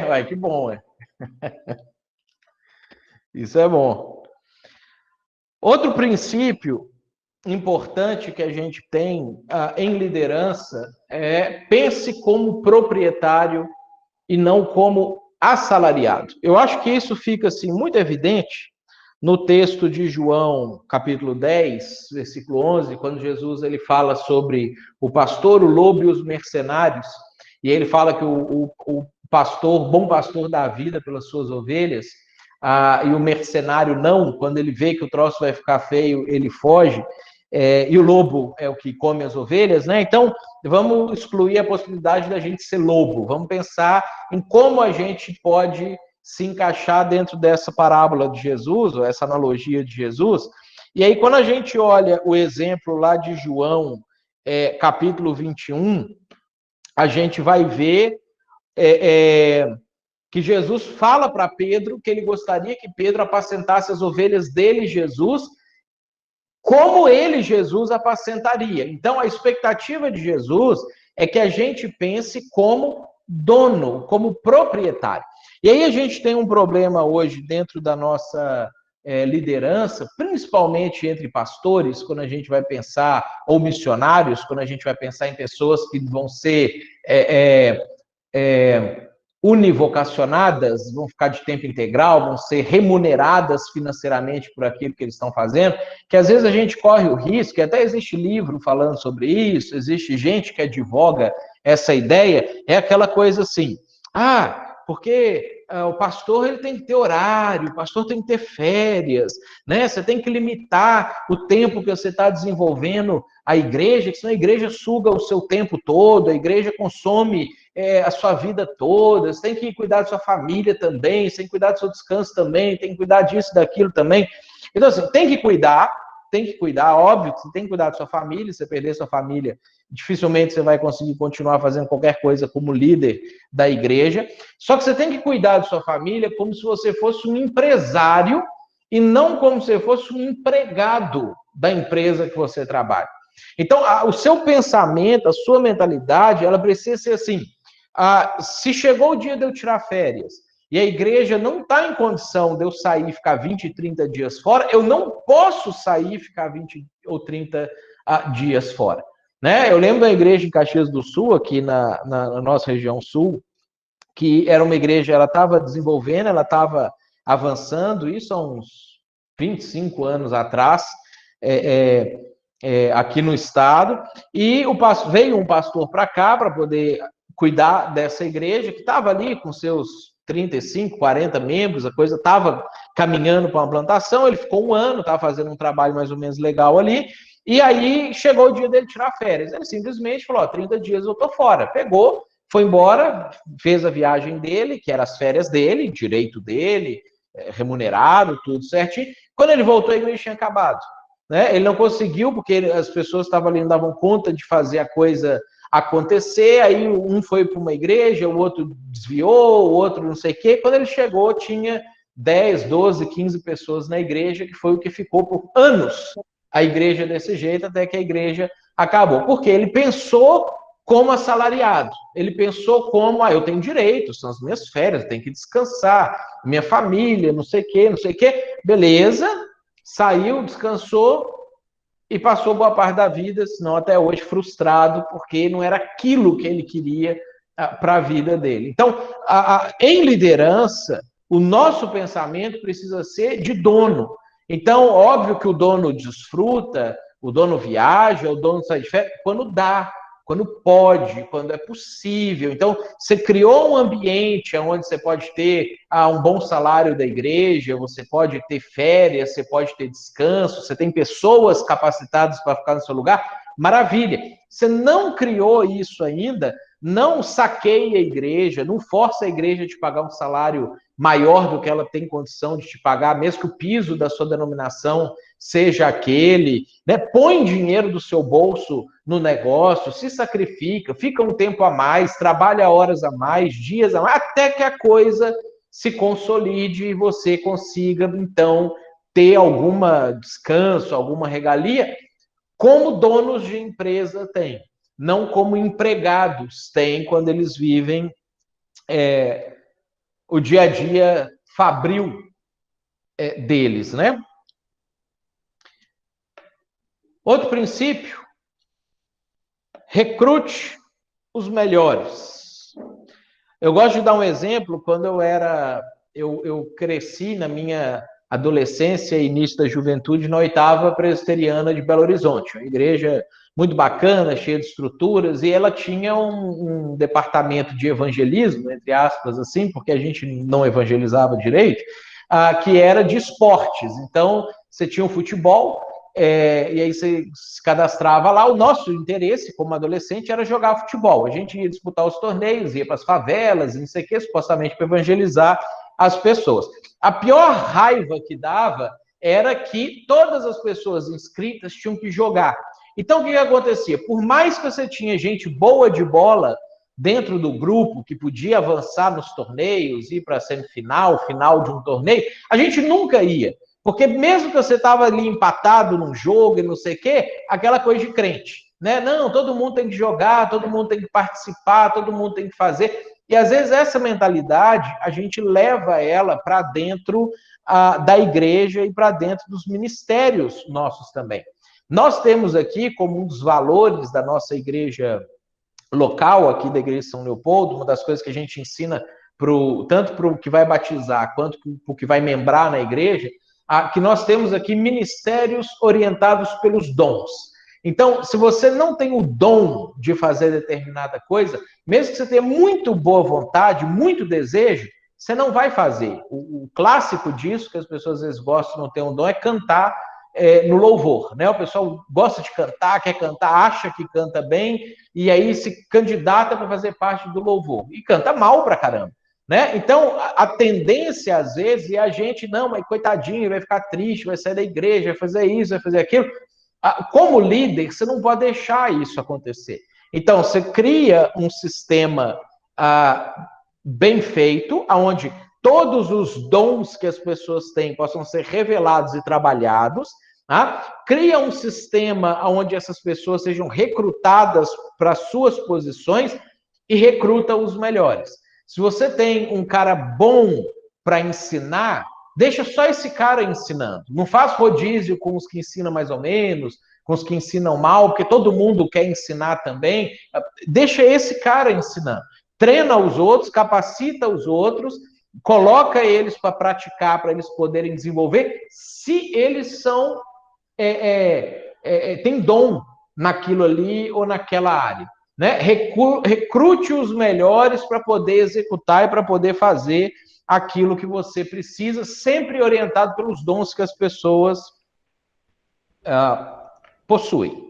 Vai, que bom, Isso é bom. Outro princípio importante que a gente tem em liderança é pense como proprietário e não como assalariado. Eu acho que isso fica assim muito evidente no texto de João, capítulo 10, versículo 11, quando Jesus ele fala sobre o pastor, o lobo e os mercenários, e ele fala que o pastor, bom pastor dá a vida pelas suas ovelhas, e o mercenário não, quando ele vê que o troço vai ficar feio, ele foge, e o lobo é o que come as ovelhas, né? Então, vamos excluir a possibilidade da gente ser lobo, vamos pensar em como a gente pode se encaixar dentro dessa parábola de Jesus, ou essa analogia de Jesus. E aí, quando a gente olha o exemplo lá de João, capítulo 21, a gente vai ver que Jesus fala para Pedro que ele gostaria que Pedro apacentasse as ovelhas dele, Jesus, como ele, Jesus, apacentaria. Então, a expectativa de Jesus é que a gente pense como dono, como proprietário. E aí a gente tem um problema hoje dentro da nossa liderança, principalmente entre pastores, quando a gente vai pensar, ou missionários, quando a gente vai pensar em pessoas que vão ser univocacionadas, vão ficar de tempo integral, vão ser remuneradas financeiramente por aquilo que eles estão fazendo, que às vezes a gente corre o risco, e até existe livro falando sobre isso, existe gente que advoga essa ideia, é aquela coisa assim, porque o pastor ele tem que ter horário, o pastor tem que ter férias, né? Você tem que limitar o tempo que você está desenvolvendo a igreja, que senão a igreja suga o seu tempo todo, a igreja consome a sua vida toda, você tem que cuidar da sua família também, você tem que cuidar do seu descanso também, tem que cuidar disso, daquilo também. Então, assim, tem que cuidar, óbvio que você tem que cuidar da sua família, se você perder sua família, dificilmente você vai conseguir continuar fazendo qualquer coisa como líder da igreja, só que você tem que cuidar da sua família como se você fosse um empresário e não como se você fosse um empregado da empresa que você trabalha. Então, o seu pensamento, a sua mentalidade, ela precisa ser assim, se chegou o dia de eu tirar férias e a igreja não está em condição de eu sair e ficar 20, 30 dias fora, eu não posso sair e ficar 20 ou 30 dias fora. Né? Eu lembro da igreja em Caxias do Sul, aqui na nossa região sul, que era uma igreja, ela estava desenvolvendo, ela estava avançando, isso há uns 25 anos atrás, aqui no estado, e veio um pastor para cá para poder cuidar dessa igreja, que estava ali com seus 35, 40 membros, a coisa estava caminhando para uma plantação, ele ficou um ano, estava fazendo um trabalho mais ou menos legal ali, e aí chegou o dia dele tirar férias. Ele simplesmente falou, 30 dias eu estou fora. Pegou, foi embora, fez a viagem dele, que eram as férias dele, direito dele, remunerado, tudo certinho. Quando ele voltou, a igreja tinha acabado. Né? Ele não conseguiu, porque as pessoas estavam ali, não davam conta de fazer a coisa acontecer, aí um foi para uma igreja, o outro desviou, o outro não sei o quê. Quando ele chegou, tinha 10, 12, 15 pessoas na igreja, que foi o que ficou por anos a igreja desse jeito, até que a igreja acabou. Porque ele pensou como assalariado. Ele pensou como, eu tenho direito, são as minhas férias, eu tenho que descansar, minha família, não sei o quê, não sei o quê. Beleza, saiu, descansou e passou boa parte da vida, senão até hoje frustrado, porque não era aquilo que ele queria para a vida dele. Então, em liderança, o nosso pensamento precisa ser de dono. Então, óbvio que o dono desfruta, o dono viaja, o dono sai de férias, quando dá, quando pode, quando é possível. Então, você criou um ambiente onde você pode ter um bom salário da igreja, você pode ter férias, você pode ter descanso, você tem pessoas capacitadas para ficar no seu lugar, maravilha. Você não criou isso ainda, não saqueie a igreja, não force a igreja a te pagar um salário maior do que ela tem condição de te pagar, mesmo que o piso da sua denominação seja aquele, né? Põe dinheiro do seu bolso no negócio, se sacrifica, fica um tempo a mais, trabalha horas a mais, dias a mais, até que a coisa se consolide e você consiga, então, ter alguma descanso, alguma regalia, como donos de empresa têm, não como empregados têm quando eles vivem o dia a dia fabril deles, né? Outro princípio, recrute os melhores. Eu gosto de dar um exemplo, quando eu cresci na minha adolescência e início da juventude na 8ª Presbiteriana de Belo Horizonte, uma igreja muito bacana, cheia de estruturas, e ela tinha um departamento de evangelismo, entre aspas, assim, porque a gente não evangelizava direito, que era de esportes. Então, você tinha o futebol, e aí você se cadastrava lá. O nosso interesse, como adolescente, era jogar futebol. A gente ia disputar os torneios, ia para as favelas, não sei o que, supostamente para evangelizar as pessoas. A pior raiva que dava era que todas as pessoas inscritas tinham que jogar. Então, o que acontecia? Por mais que você tinha gente boa de bola dentro do grupo, que podia avançar nos torneios, ir para a semifinal, final de um torneio, a gente nunca ia. Porque mesmo que você estava ali empatado num jogo e não sei o quê, aquela coisa de crente, né? Não, todo mundo tem que jogar, todo mundo tem que participar, todo mundo tem que fazer. E às vezes essa mentalidade, a gente leva ela para dentro da igreja e para dentro dos ministérios nossos também. Nós temos aqui, como um dos valores da nossa igreja local, aqui da Igreja de São Leopoldo, uma das coisas que a gente ensina tanto para o que vai batizar, quanto para o que vai membrar na igreja, que nós temos aqui ministérios orientados pelos dons. Então, se você não tem o dom de fazer determinada coisa, mesmo que você tenha muito boa vontade, muito desejo, você não vai fazer. O clássico disso, que as pessoas às vezes gostam de não ter um dom, é cantar no louvor, né? O pessoal gosta de cantar, quer cantar, acha que canta bem, e aí se candidata para fazer parte do louvor. E canta mal pra caramba, né? Então, a tendência, às vezes, é a gente, não, mas coitadinho, vai ficar triste, vai sair da igreja, vai fazer isso, vai fazer aquilo. Como líder, você não pode deixar isso acontecer. Então, você cria um sistema bem feito, onde todos os dons que as pessoas têm possam ser revelados e trabalhados. Cria um sistema onde essas pessoas sejam recrutadas para suas posições e recruta os melhores. Se você tem um cara bom para ensinar, deixa só esse cara ensinando. Não faz rodízio com os que ensinam mais ou menos, com os que ensinam mal, porque todo mundo quer ensinar também. Deixa esse cara ensinando. Treina os outros, capacita os outros, coloca eles para praticar, para eles poderem desenvolver, se eles são tem dom naquilo ali ou naquela área. Né? Recrute os melhores para poder executar e para poder fazer aquilo que você precisa, sempre orientado pelos dons que as pessoas possuem.